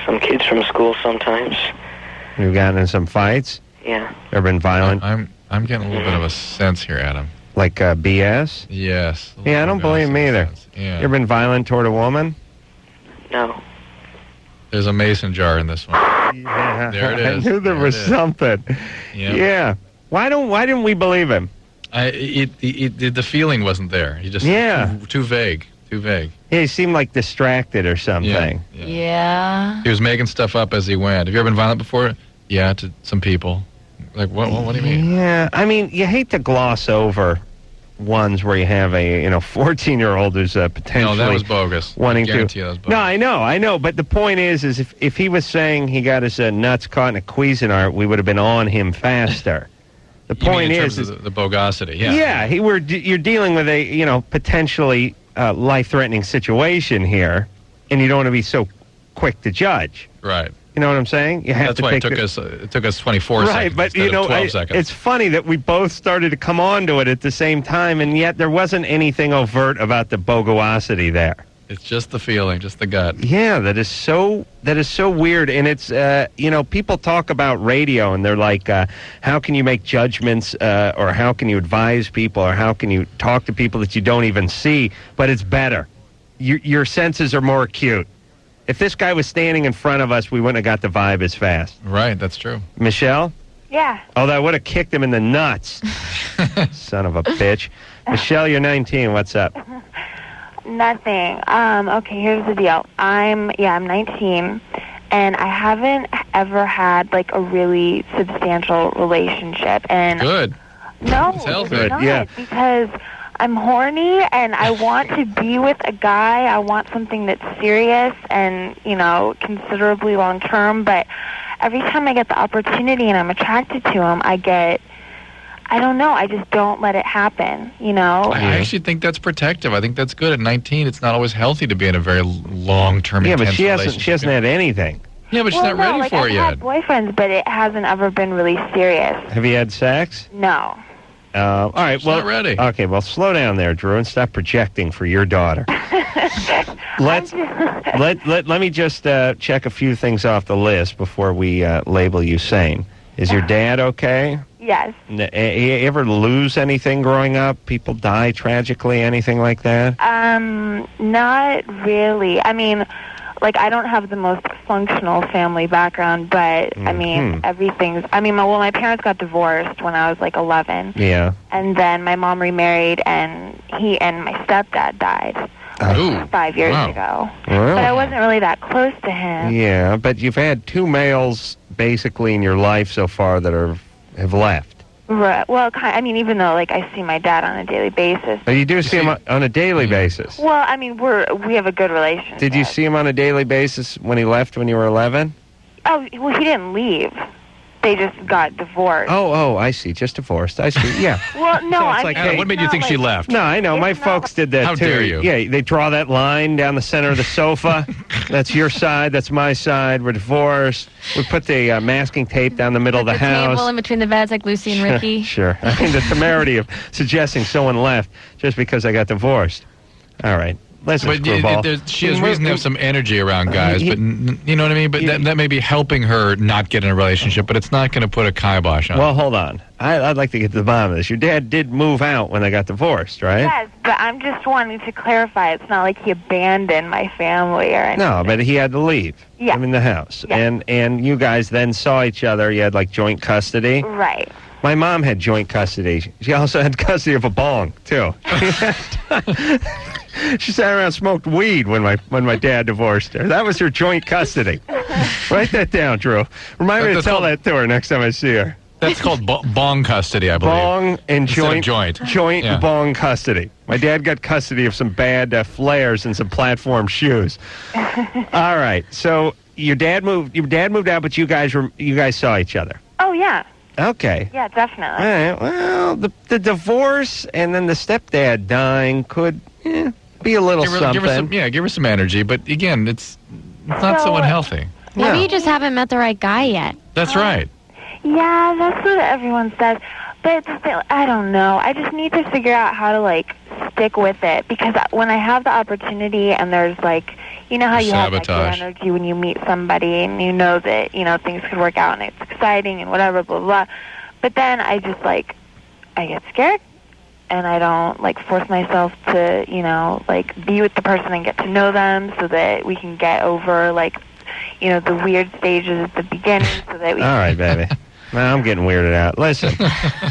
Some kids from school sometimes. You've gotten in some fights? Yeah. Ever been violent? I'm getting a little bit of a sense here, Adam. Like BS? Yes. Yeah, I don't believe me either. Yeah. You ever been violent toward a woman? No. There's a mason jar in this one. Yeah. There it is. I knew there was something. Yep. Yeah. Why didn't we believe him? The feeling wasn't there. He just too vague. Too vague. Yeah, he seemed like distracted or something. Yeah. He was making stuff up as he went. Have you ever been violent before? Yeah, to some people. Like, what do you mean? Yeah, I mean, you hate to gloss over ones where you have a 14-year-old who's potentially No, that was bogus. wanting I to. guarantee that was bogus. No, I know. But the point is if he was saying he got his nuts caught in a Cuisinart, we would have been on him faster. The You mean point in is terms of the bogosity. Yeah. Yeah, you're dealing with a potentially life-threatening situation here, and you don't want to be so quick to judge. Right. You know what I'm saying? You have That's to why take it took us 24 seconds. Right, but instead of 12 seconds. it's funny that we both started to come on to it at the same time, and yet there wasn't anything overt about the bogosity there. It's just the feeling, just the gut. Yeah, that is so weird, and it's people talk about radio, and they're like, how can you make judgments, or how can you advise people, or how can you talk to people that you don't even see? But it's better. Your senses are more acute. If this guy was standing in front of us, we wouldn't have got the vibe as fast. Right, that's true. Michelle? Yeah. Oh, that would have kicked him in the nuts. Son of a bitch. Michelle, you're 19. What's up? Nothing. Okay, here's the deal. I'm 19, and I haven't ever had like a really substantial relationship. And Good. No, It's healthy. it's not, Yeah. because I'm horny and I want to be with a guy. I want something that's serious and, considerably long term. But every time I get the opportunity and I'm attracted to him, I don't know, I just don't let it happen, I actually think that's protective. I think that's good. At 19, it's not always healthy to be in a very long-term, Yeah, but intense she relationship. hasn't had anything. Yeah, but she's not ready for it I've yet. had boyfriends, but it hasn't ever been really serious. Have you had sex? No. All right, well, not ready. Okay, well, slow down there, Drew, and stop projecting for your daughter. let me just check a few things off the list before we label you sane. Is your dad okay? Yes. You ever lose anything growing up? People die tragically, anything like that? Not really. I mean, I don't have the most functional family background, but everything's. My parents got divorced when I was 11. Yeah. And then my mom remarried, and my stepdad died 5 years ago. Really? But I wasn't really that close to him. Yeah, but you've had two males basically in your life so far that have left. Right. Well, even though I see my dad on a daily basis. But you do see him on a daily basis. Well, we have a good relationship. Did you see him on a daily basis when he left when you were 11? Oh, well, he didn't leave. They just got divorced. Oh, I see. Just divorced. I see. Yeah. Well, no, So it's Adam, what made you think she left? No, I know. My folks did that How too. dare you? Yeah, they draw that line down the center of the sofa. That's your side. That's my side. We're divorced. We put the masking tape down the middle of the house. Table in between the beds like Lucy and Ricky. Sure. I mean, the temerity of suggesting someone left just because I got divorced. All right. Let's But she has reason to have some energy around guys, but you know what I mean? But that may be helping her not get in a relationship, but it's not going to put a kibosh on Well, hold on. I'd like to get to the bottom of this. Your dad did move out when they got divorced, right? Yes, but I'm just wanting to clarify. It's not like he abandoned my family or anything. No, but he had to leave. Yeah. I'm in the house. Yeah. And you guys then saw each other. You had joint custody. Right. My mom had joint custody. She also had custody of a bong, too. She sat around and smoked weed when my dad divorced her. That was her joint custody. Write that down, Drew. Remind me to tell that to her next time I see her. That's called bong custody, I believe. Bong and joint. Joint Yeah. bong custody. My dad got custody of some bad flares and some platform shoes. All right. So your dad moved out, but you guys saw each other. Oh, yeah. Okay. Yeah, definitely. All right. Well, the divorce and then the stepdad dying could be a little something. Give her some energy. But again, it's not so unhealthy. Maybe you just haven't met the right guy yet. That's right. Yeah, that's what everyone says. But I don't know. I just need to figure out how to, stick with it, because when I have the opportunity and there's like, you know how you have like good energy when you meet somebody and you know that, you know, things could work out and it's exciting and whatever, blah, blah, blah. But then I just like, I get scared and I don't like force myself to, you know, like be with the person and get to know them so that we can get over like, you know, the weird stages at the beginning so that we All right, baby. Well, I'm getting weirded out. Listen,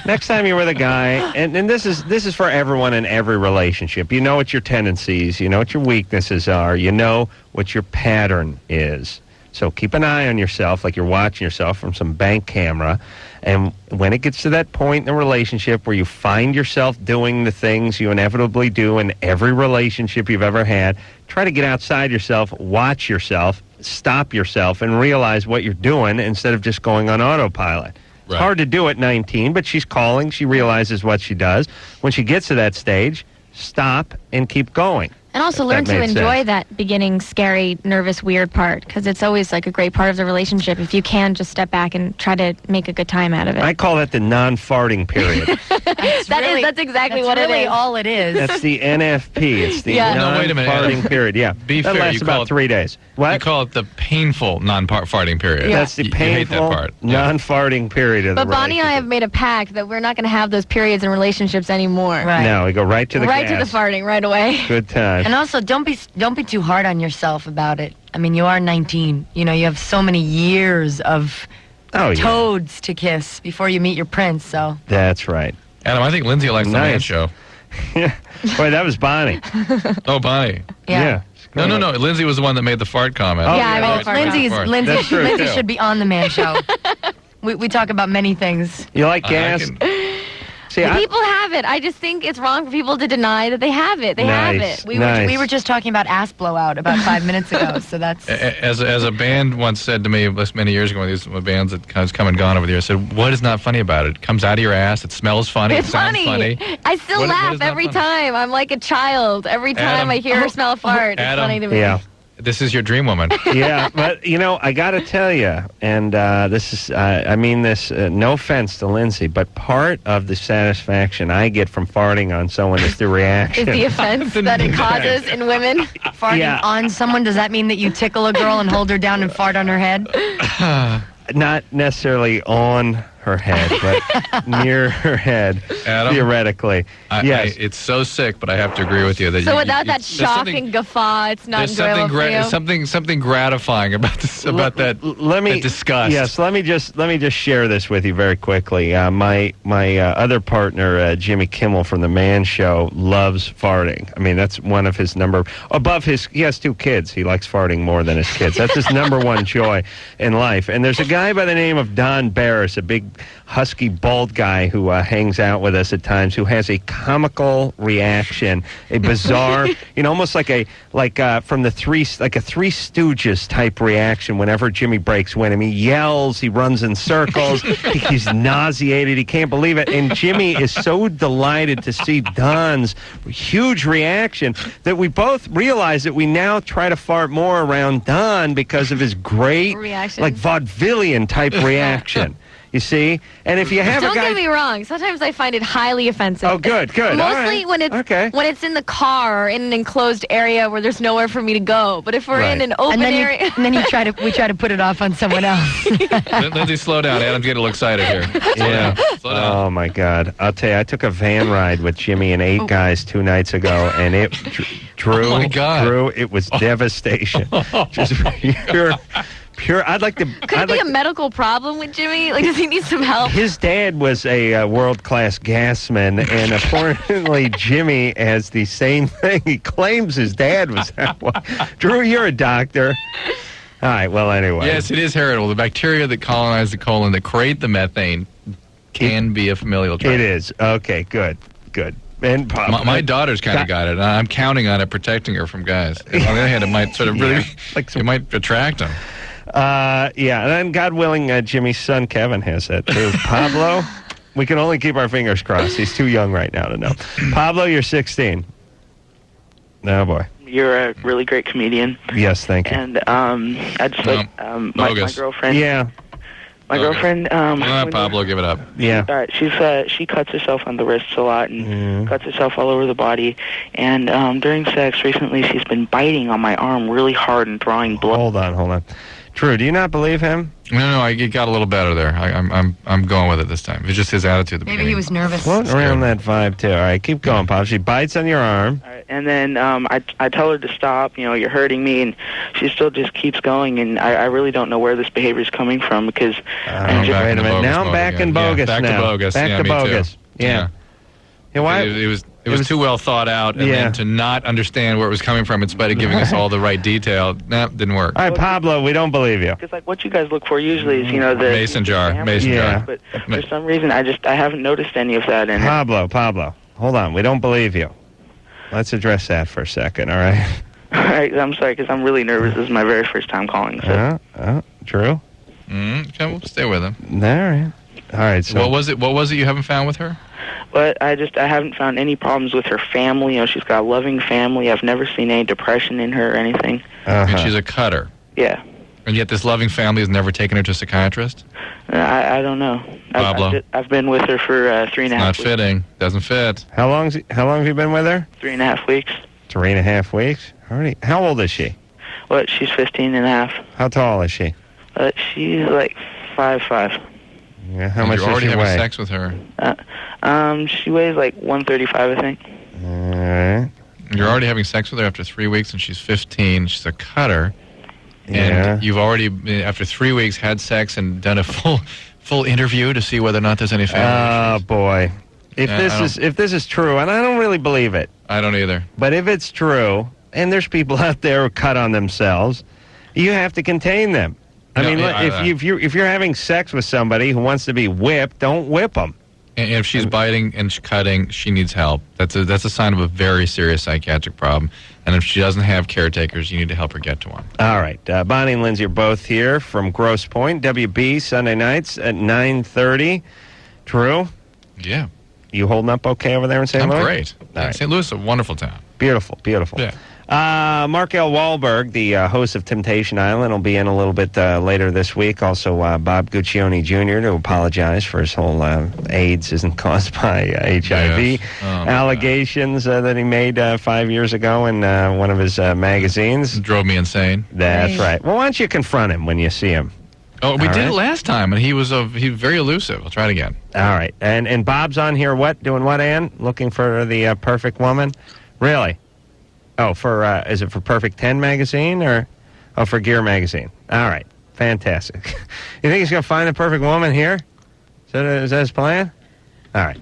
next time you're with a guy, and this is for everyone in every relationship. You know what your tendencies, you know what your weaknesses are, you know what your pattern is. So keep an eye on yourself like you're watching yourself from some bank camera. And when it gets to that point in the relationship where you find yourself doing the things you inevitably do in every relationship you've ever had, try to get outside yourself, watch yourself, stop yourself, and realize what you're doing instead of just going on autopilot. It's hard to do at 19, but she's calling. She realizes what she does. When she gets to that stage, stop and keep going. And also learn to enjoy that beginning, scary, nervous, weird part, because it's always like a great part of the relationship if you can just step back and try to make a good time out of it. I call that the non-farting period. That's exactly what it is. All it is. That's the NFP. It's the non-farting period. Yeah, Be that fair, lasts about 3 days. What? You call it the painful non-farting period. That's the You hate that painful part. non-farting period of the But Bonnie and I have made a pact that we're not going to have those periods in relationships anymore. Right. No, we go right to the Right to gas. the farting right away. Good time. And also, don't be too hard on yourself about it. I mean, you are 19. You know, you have so many years of toads to kiss before you meet your prince. So That's right. Adam, I think Lindsay likes the man show. Yeah. Boy, that was Bonnie. Oh, Bonnie. Yeah. No. Lindsay was the one that made the fart comment. Lindsay should be on the man show. we talk about many things. You like gas? See, People have it. I just think it's wrong for people to deny that they have it. They have it. We were just talking about ass blowout about 5 minutes ago, so that's... As a band once said to me many years ago, one of these bands that has come and gone over the years, said, what is not funny about it? It comes out of your ass, it smells funny, It's it sounds funny. I still What laugh is not every funny? time. I'm like a child. Every time Adam. I hear or smell a fart, it's Adam. funny to me. Yeah. This is your dream woman. Yeah, but, you know, I got to tell you, and this is, I mean this, no offense to Lindsay, but part of the satisfaction I get from farting on someone is the reaction. Is the offense that it causes in women? Farting on someone, does that mean that you tickle a girl and hold her down and fart on her head? Not necessarily on her head, but near her head, Adam? theoretically. Yes. It's so sick, but I have to agree with you that So you, without you- that there's shock something- and guffaw, it's not There's enjoyable for you? something gratifying about this, about that disgust. Yes, let me just share this with you very quickly. My other partner, Jimmy Kimmel from the Man Show, loves farting. I mean, that's one of his he has 2 kids. He likes farting more than his kids. That's his number one joy in life. And there's a guy by the name of Don Barris, a big husky bald guy who hangs out with us at times, who has a comical reaction, a bizarre, almost like from the Three Stooges type reaction whenever Jimmy breaks wind. I mean, he yells, he runs in circles, he's nauseated, he can't believe it. And Jimmy is so delighted to see Don's huge reaction that we both realize that we now try to fart more around Don because of his great, Reaction. like vaudevillian type reaction. You see? And if you have Don't a guy... get me wrong. Sometimes I find it highly offensive. Oh, good. All Mostly right. when it's Okay. when it's in the car or in an enclosed area where there's nowhere for me to go. But if we're in an open area, and then we try to put it off on someone else. Lindsay, slow down. Adam's getting a little excited here. Yeah. Slow down. Oh, my God. I'll tell you, I took a van ride with Jimmy and 8 guys 2 nights ago, and it, Drew, Oh, my God. Drew, it was devastation. Just pure, I'd like to... could it be a medical problem with Jimmy? Like, does he need some help? His dad was a world-class gasman, and apparently Jimmy has the same thing. He claims his dad was that way. Drew, you're a doctor. All right, well, anyway. Yes, it is heritable. The bacteria that colonize the colon that create the methane can be a familial trait. It is. Okay, good. And my daughter's kind of got it. And I'm counting on it protecting her from guys. On the other hand, it might sort of really, it might attract them. Yeah, and then God willing, Jimmy's son Kevin has that too. Pablo, we can only keep our fingers crossed. He's too young right now to know. Pablo, you're 16. Oh, boy. You're a really great comedian. Yes, thank you. And I just my girlfriend. Yeah. My girlfriend. Pablo, give it up. Yeah. All right. She cuts herself on the wrists a lot and cuts herself all over the body. And during sex recently, she's been biting on my arm really hard and drawing blood. Hold on. Drew, do you not believe him? No, it got a little better there. I'm going with it this time. It's just his attitude at the Maybe beginning. he was nervous. Floating around that vibe, too. All right, keep going, Pop. She bites on your arm. All right, and then I tell her to stop. You're hurting me, and she still just keeps going. And I really don't know where this behavior is coming from because. Wait a minute. Now I'm back in bogus. Back to bogus. Back to me bogus. Too. Yeah. Why? It was too well thought out, and then to not understand where it was coming from in spite of giving us all the right detail, didn't work. All right, Pablo, we don't believe you. Because what you guys look for usually is the mason jar. But for some reason, I haven't noticed any of that. And Pablo, hold on. We don't believe you. Let's address that for a second. All right. All right. I'm sorry because I'm really nervous. This is my very first time calling. So. Drew. Okay, we'll stay with him. All right. So what was it you haven't found with her? But I haven't found any problems with her family. She's got a loving family. I've never seen any depression in her or anything. And she's a cutter. Yeah. And yet this loving family has never taken her to a psychiatrist? I don't know. Pablo? I've been with her for 3.5 weeks. Not fitting. Doesn't fit. How long have you been with her? 3.5 weeks. 3.5 weeks? How old is she? Well, she's 15 and a half. How tall is she? She's like 5'5". Yeah, how much does she weigh? You're already having sex with her. She weighs like 135, I think. All right. You're already having sex with her after 3 weeks, and she's 15. She's a cutter. And you've already, after 3 weeks, had sex and done a full interview to see whether or not there's any family issues. Boy. If this is true, and I don't really believe it. I don't either. But if it's true, and there's people out there who cut on themselves, you have to contain them. If you're having sex with somebody who wants to be whipped, don't whip them. And if she's biting and cutting, she needs help. That's a sign of a very serious psychiatric problem. And if she doesn't have caretakers, you need to help her get to one. All right. Bonnie and Lindsay are both here from Grosse Pointe, WB, Sunday nights at 9:30. Drew? Yeah. You holding up okay over there in St. Louis? I'm great. Right. St. Louis is a wonderful town. Beautiful. Yeah. Mark L. Wahlberg, the host of Temptation Island, will be in a little bit later this week. Also, Bob Guccione Jr. to apologize for his whole AIDS isn't caused by HIV allegations that he made 5 years ago in one of his magazines. It drove me insane. That's right. Well, why don't you confront him when you see him? Oh, we did it last time, and he was very elusive. I'll try it again. All right. And Bob's on here, doing what, Ann? Looking for the perfect woman? Really? Oh, is it for Perfect 10 magazine or for Gear magazine? All right, fantastic. You think he's going to find the perfect woman here? Is that his plan? All right,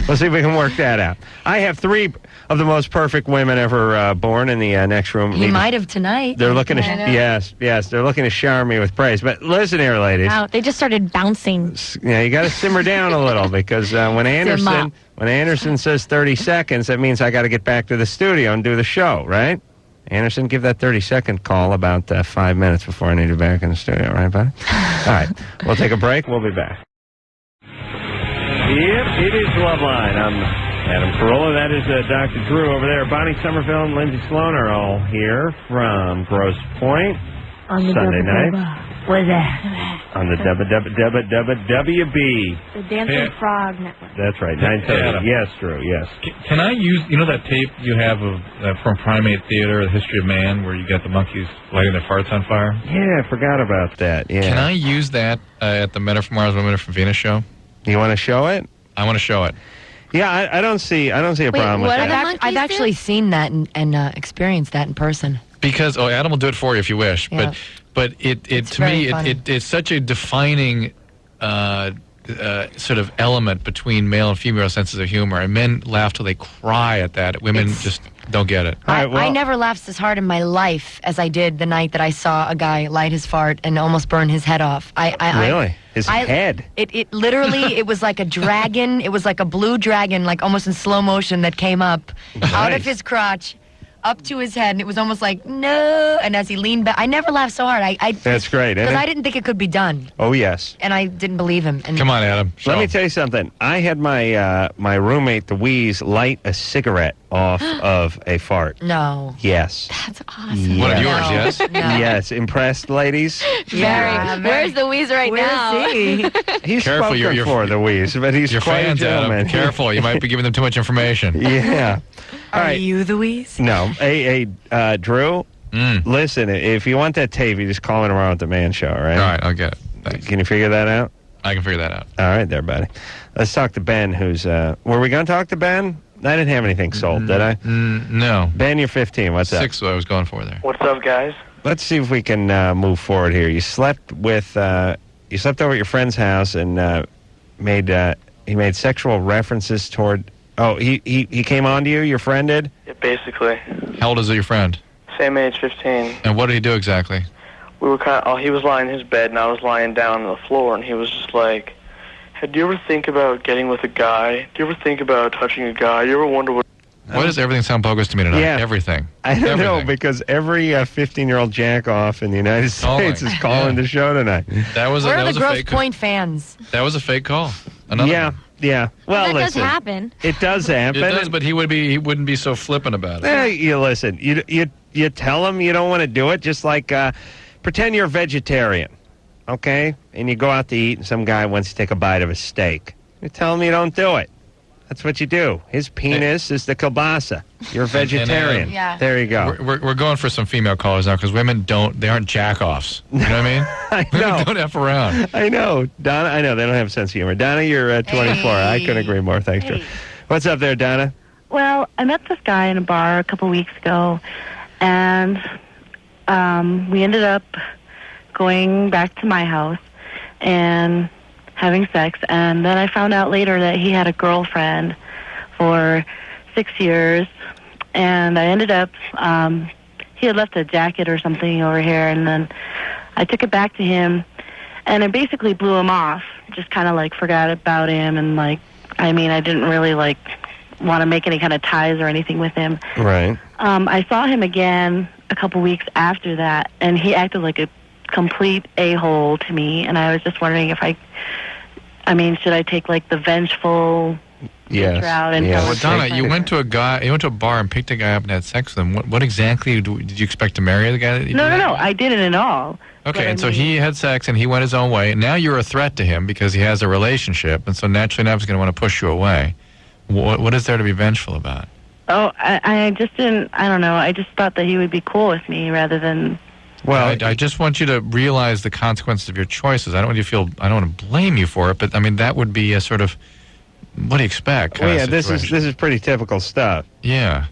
we'll see if we can work that out. I have 3 of the most perfect women ever born in the next room. He might have tonight. They're looking to yes, they're looking to shower me with praise. But listen here, ladies. Wow, they just started bouncing. Yeah, you got to simmer down a little because when Anderson says 30 seconds, that means I got to get back to the studio and do the show, right? Anderson, give that 30-second call about 5 minutes before I need you back in the studio, right, buddy? All right, we'll take a break. We'll be back. Yep, it is Loveline. I'm Adam Carolla. That is Dr. Drew over there. Bonnie Somerville and Lindsay Sloane are all here from Grosse Pointe. On the Sunday night. What's that? On the WB. The Dancing Frog Network. That's right, 9:30. Yes, Drew, yes. Can I use, that tape you have of from Primate Theater, The History of Man, where you got the monkeys lighting their farts on fire? Yeah, I forgot about that, yeah. Can I use that at the Men Are From Mars, Women Are From Venus show? You want to show it? I want to show it. Yeah, I don't see a problem with that. I've actually seen that and experienced that in person. Because Adam will do it for you if you wish. Yeah. But to me it's such a defining sort of element between male and female senses of humor. And men laugh till they cry at that. Women just don't get it. I never laughed as hard in my life as I did the night that I saw a guy light his fart and almost burn his head off. Really? His head? It literally, it was like a dragon. It was like a blue dragon, like almost in slow motion that came up out of his crotch. up to his head, and it was almost like, no. And as he leaned back, I never laughed so hard. That's great, isn't Because it? I didn't think it could be done. Oh, yes. And I didn't believe him. And Come on, Adam. Let me tell you something. I had my roommate, the Wheeze, light a cigarette off of a fart. No. Yes. That's awesome. One of yours, yes? No. Yes. Impressed, ladies? Very. Where's the Wheeze right now? He's Careful, spoken you're for the Wheeze, but he's Your quite fans, a gentleman. Adam. Careful, you might be giving them too much information. Yeah. All Are right. you the Wheeze? No. Hey, Drew, listen, if you want that tape, you just call it around at the Man Show, all right? All right, I'll get it. Thanks. Can you figure that out? I can figure that out. All right there, buddy. Let's talk to Ben, who's... were we going to talk to Ben? I didn't have anything sold, did I? No. Ben, you're 15. What's up? 6 what I was going for there. What's up, guys? Let's see if we can move forward here. You slept with... you slept over at your friend's house and he made sexual references toward... Oh, he came on to you? Your friend did? Yeah, basically. How old is your friend? Same age, 15. And what did he do exactly? We were he was lying in his bed, and I was lying down on the floor, and he was just like, hey, do you ever think about getting with a guy? Do you ever think about touching a guy? You ever wonder what... Why does everything sound bogus to me tonight? Yeah. Everything. I don't know, Everything. because every 15-year-old jack-off in the United Calling. States is calling the show tonight. That was Where that are was the a Grosse fake Point fans? That was a fake call. Another one. Yeah. Well, that listen. does happen. It does happen. It does, but he wouldn't be so flippant about it. You listen. You tell him you don't want to do it. Just like pretend you're a vegetarian, okay? And you go out to eat, and some guy wants to take a bite of a steak. You tell him you don't do it. That's what you do. His penis is the kielbasa. You're a vegetarian. Yeah. There you go. We're going for some female callers now because women they aren't jack-offs. You know what I mean? I Women know. don't F around. I know. Donna, I know. They don't have a sense of humor. Donna, you're 24. I couldn't agree more. Thanks, Drew. What's up there, Donna? Well, I met this guy in a bar a couple weeks ago, and we ended up going back to my house and having sex, and then I found out later that he had a girlfriend for 6 years, and I ended up, he had left a jacket or something over here, and then I took it back to him, and I basically blew him off, just kind of like forgot about him, and like, I mean, I didn't really like want to make any kind of ties or anything with him. Right. I saw him again a couple weeks after that, and he acted like a complete a-hole to me, and I was just wondering if I mean, should I take like the vengeful route? And Well, Donna, you went to a bar and picked a guy up and had sex with him. What exactly did you expect to marry the guy? That you No, I didn't at all. Okay, and so he had sex and he went his own way. Now you're a threat to him because he has a relationship, and so naturally now he's going to want to push you away. What is there to be vengeful about? Oh, I just didn't. I don't know. I just thought that he would be cool with me rather than. Well, I just want you to realize the consequences of your choices. I don't want you to feel. I don't want to blame you for it, but I mean that would be a sort of. What do you expect? Well, yeah, this is pretty typical stuff. Yeah.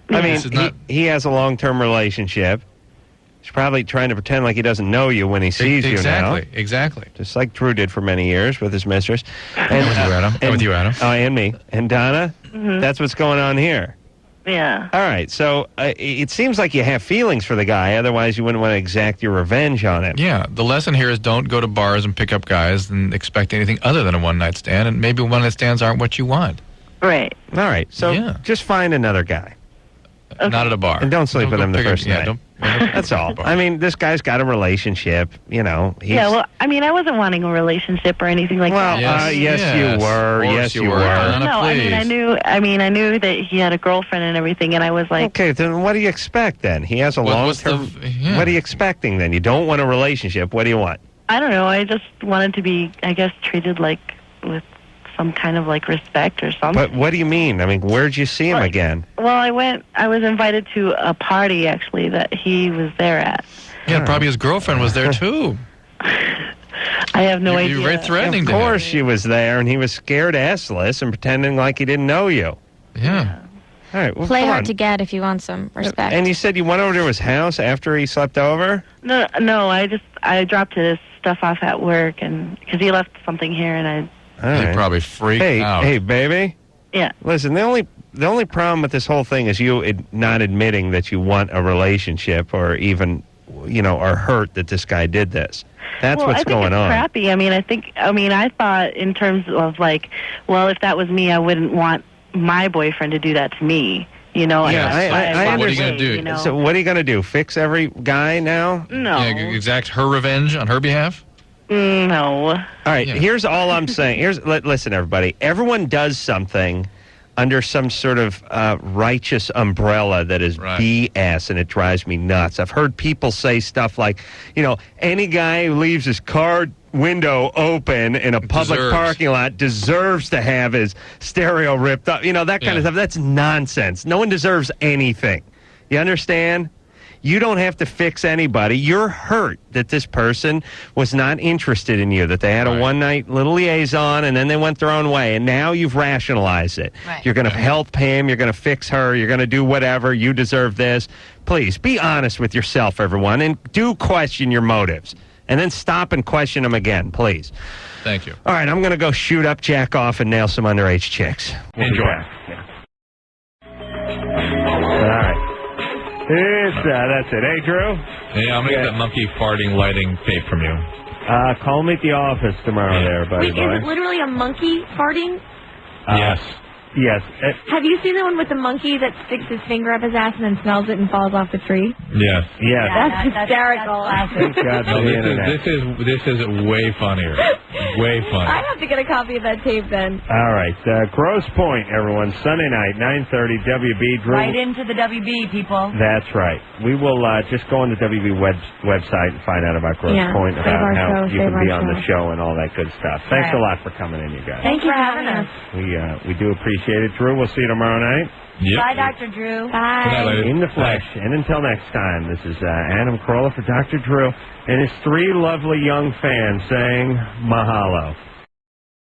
I mean, he has a long-term relationship. He's probably trying to pretend like he doesn't know you when he sees you now. Exactly. Just like Drew did for many years with his mistress. And with you, Adam. And with you, Adam. Oh, and me. And Donna, that's what's going on here. Yeah. All right, so it seems like you have feelings for the guy. Otherwise, you wouldn't want to exact your revenge on him. Yeah, the lesson here is don't go to bars and pick up guys and expect anything other than a one-night stand, and maybe one-night stands aren't what you want. Right. All right, so just find another guy. Not at a bar. And don't sleep with him the first night. Don't That's all. I mean, this guy's got a relationship, you know. Yeah, well, I mean, I wasn't wanting a relationship or anything like that. Yes, you were. Yes, you were. No, I knew that he had a girlfriend and everything, and I was like... Okay, then what do you expect then? He has a long-term... What are you expecting then? You don't want a relationship. What do you want? I don't know. I just wanted to be, I guess, treated like with some kind of like respect or something. But what do you mean? I mean, where'd you see him again? Well, I was invited to a party, actually, that he was there at. Yeah, probably his girlfriend was there, too. I have no idea. You're very threatening to him. Of course she was there, and he was scared assless and pretending like he didn't know you. Yeah. All right, well, Play come hard on. to get if you want some respect. And you said you went over to his house after he slept over? No, I dropped his stuff off at work, and because he left something here, and He probably freaked out. Hey, baby. Yeah. Listen, the only problem with this whole thing is you not admitting that you want a relationship or even, are hurt that this guy did this. That's what's going on. Crappy. I thought in terms of like, well, if that was me, I wouldn't want my boyfriend to do that to me. You know, Yeah, I understand. What are you going to do? You know? So what are you going to do? Fix every guy now? No. Yeah, exact her revenge on her behalf? No. All right, here's all I'm saying. Listen, everybody. Everyone does something under some sort of righteous umbrella that is BS, and it drives me nuts. I've heard people say stuff like, any guy who leaves his car window open in a public parking lot deserves to have his stereo ripped up. That kind of stuff. That's nonsense. No one deserves anything. You understand? You don't have to fix anybody. You're hurt that this person was not interested in you, that they had a one-night little liaison, and then they went their own way, and now you've rationalized it. Right. You're going to help him. You're going to fix her. You're going to do whatever. You deserve this. Please, be honest with yourself, everyone, and do question your motives. And then stop and question them again, please. Thank you. All right, I'm going to go shoot up, jack off, and nail some underage chicks. Enjoy. All right. That's it. Hey, Drew? Yeah, I'm going to get that monkey farting lighting tape from you. Call me at the office tomorrow there, buddy. Wait, is it literally a monkey farting? Yes. Yes. Have you seen the one with the monkey that sticks his finger up his ass and then smells it and falls off the tree? Yes. Yes. That's hysterical. Thank God for the internet. This is way funnier. Way funny. I have to get a copy of that tape then. All right. Grosse Pointe, everyone. Sunday night, 9:30, WB. Drew. Right into the WB, people. That's right. We will just go on the WB website and find out about Grosse Pointe, about how you can be on the show and all that good stuff. Thanks a lot for coming in, you guys. Thanks for having us. We do appreciate it. Drew, we'll see you tomorrow night. Yep. Bye, Dr. Drew. Bye. In the flesh. And until next time, this is Adam Carolla for Dr. Drew and his 3 lovely young fans saying mahalo.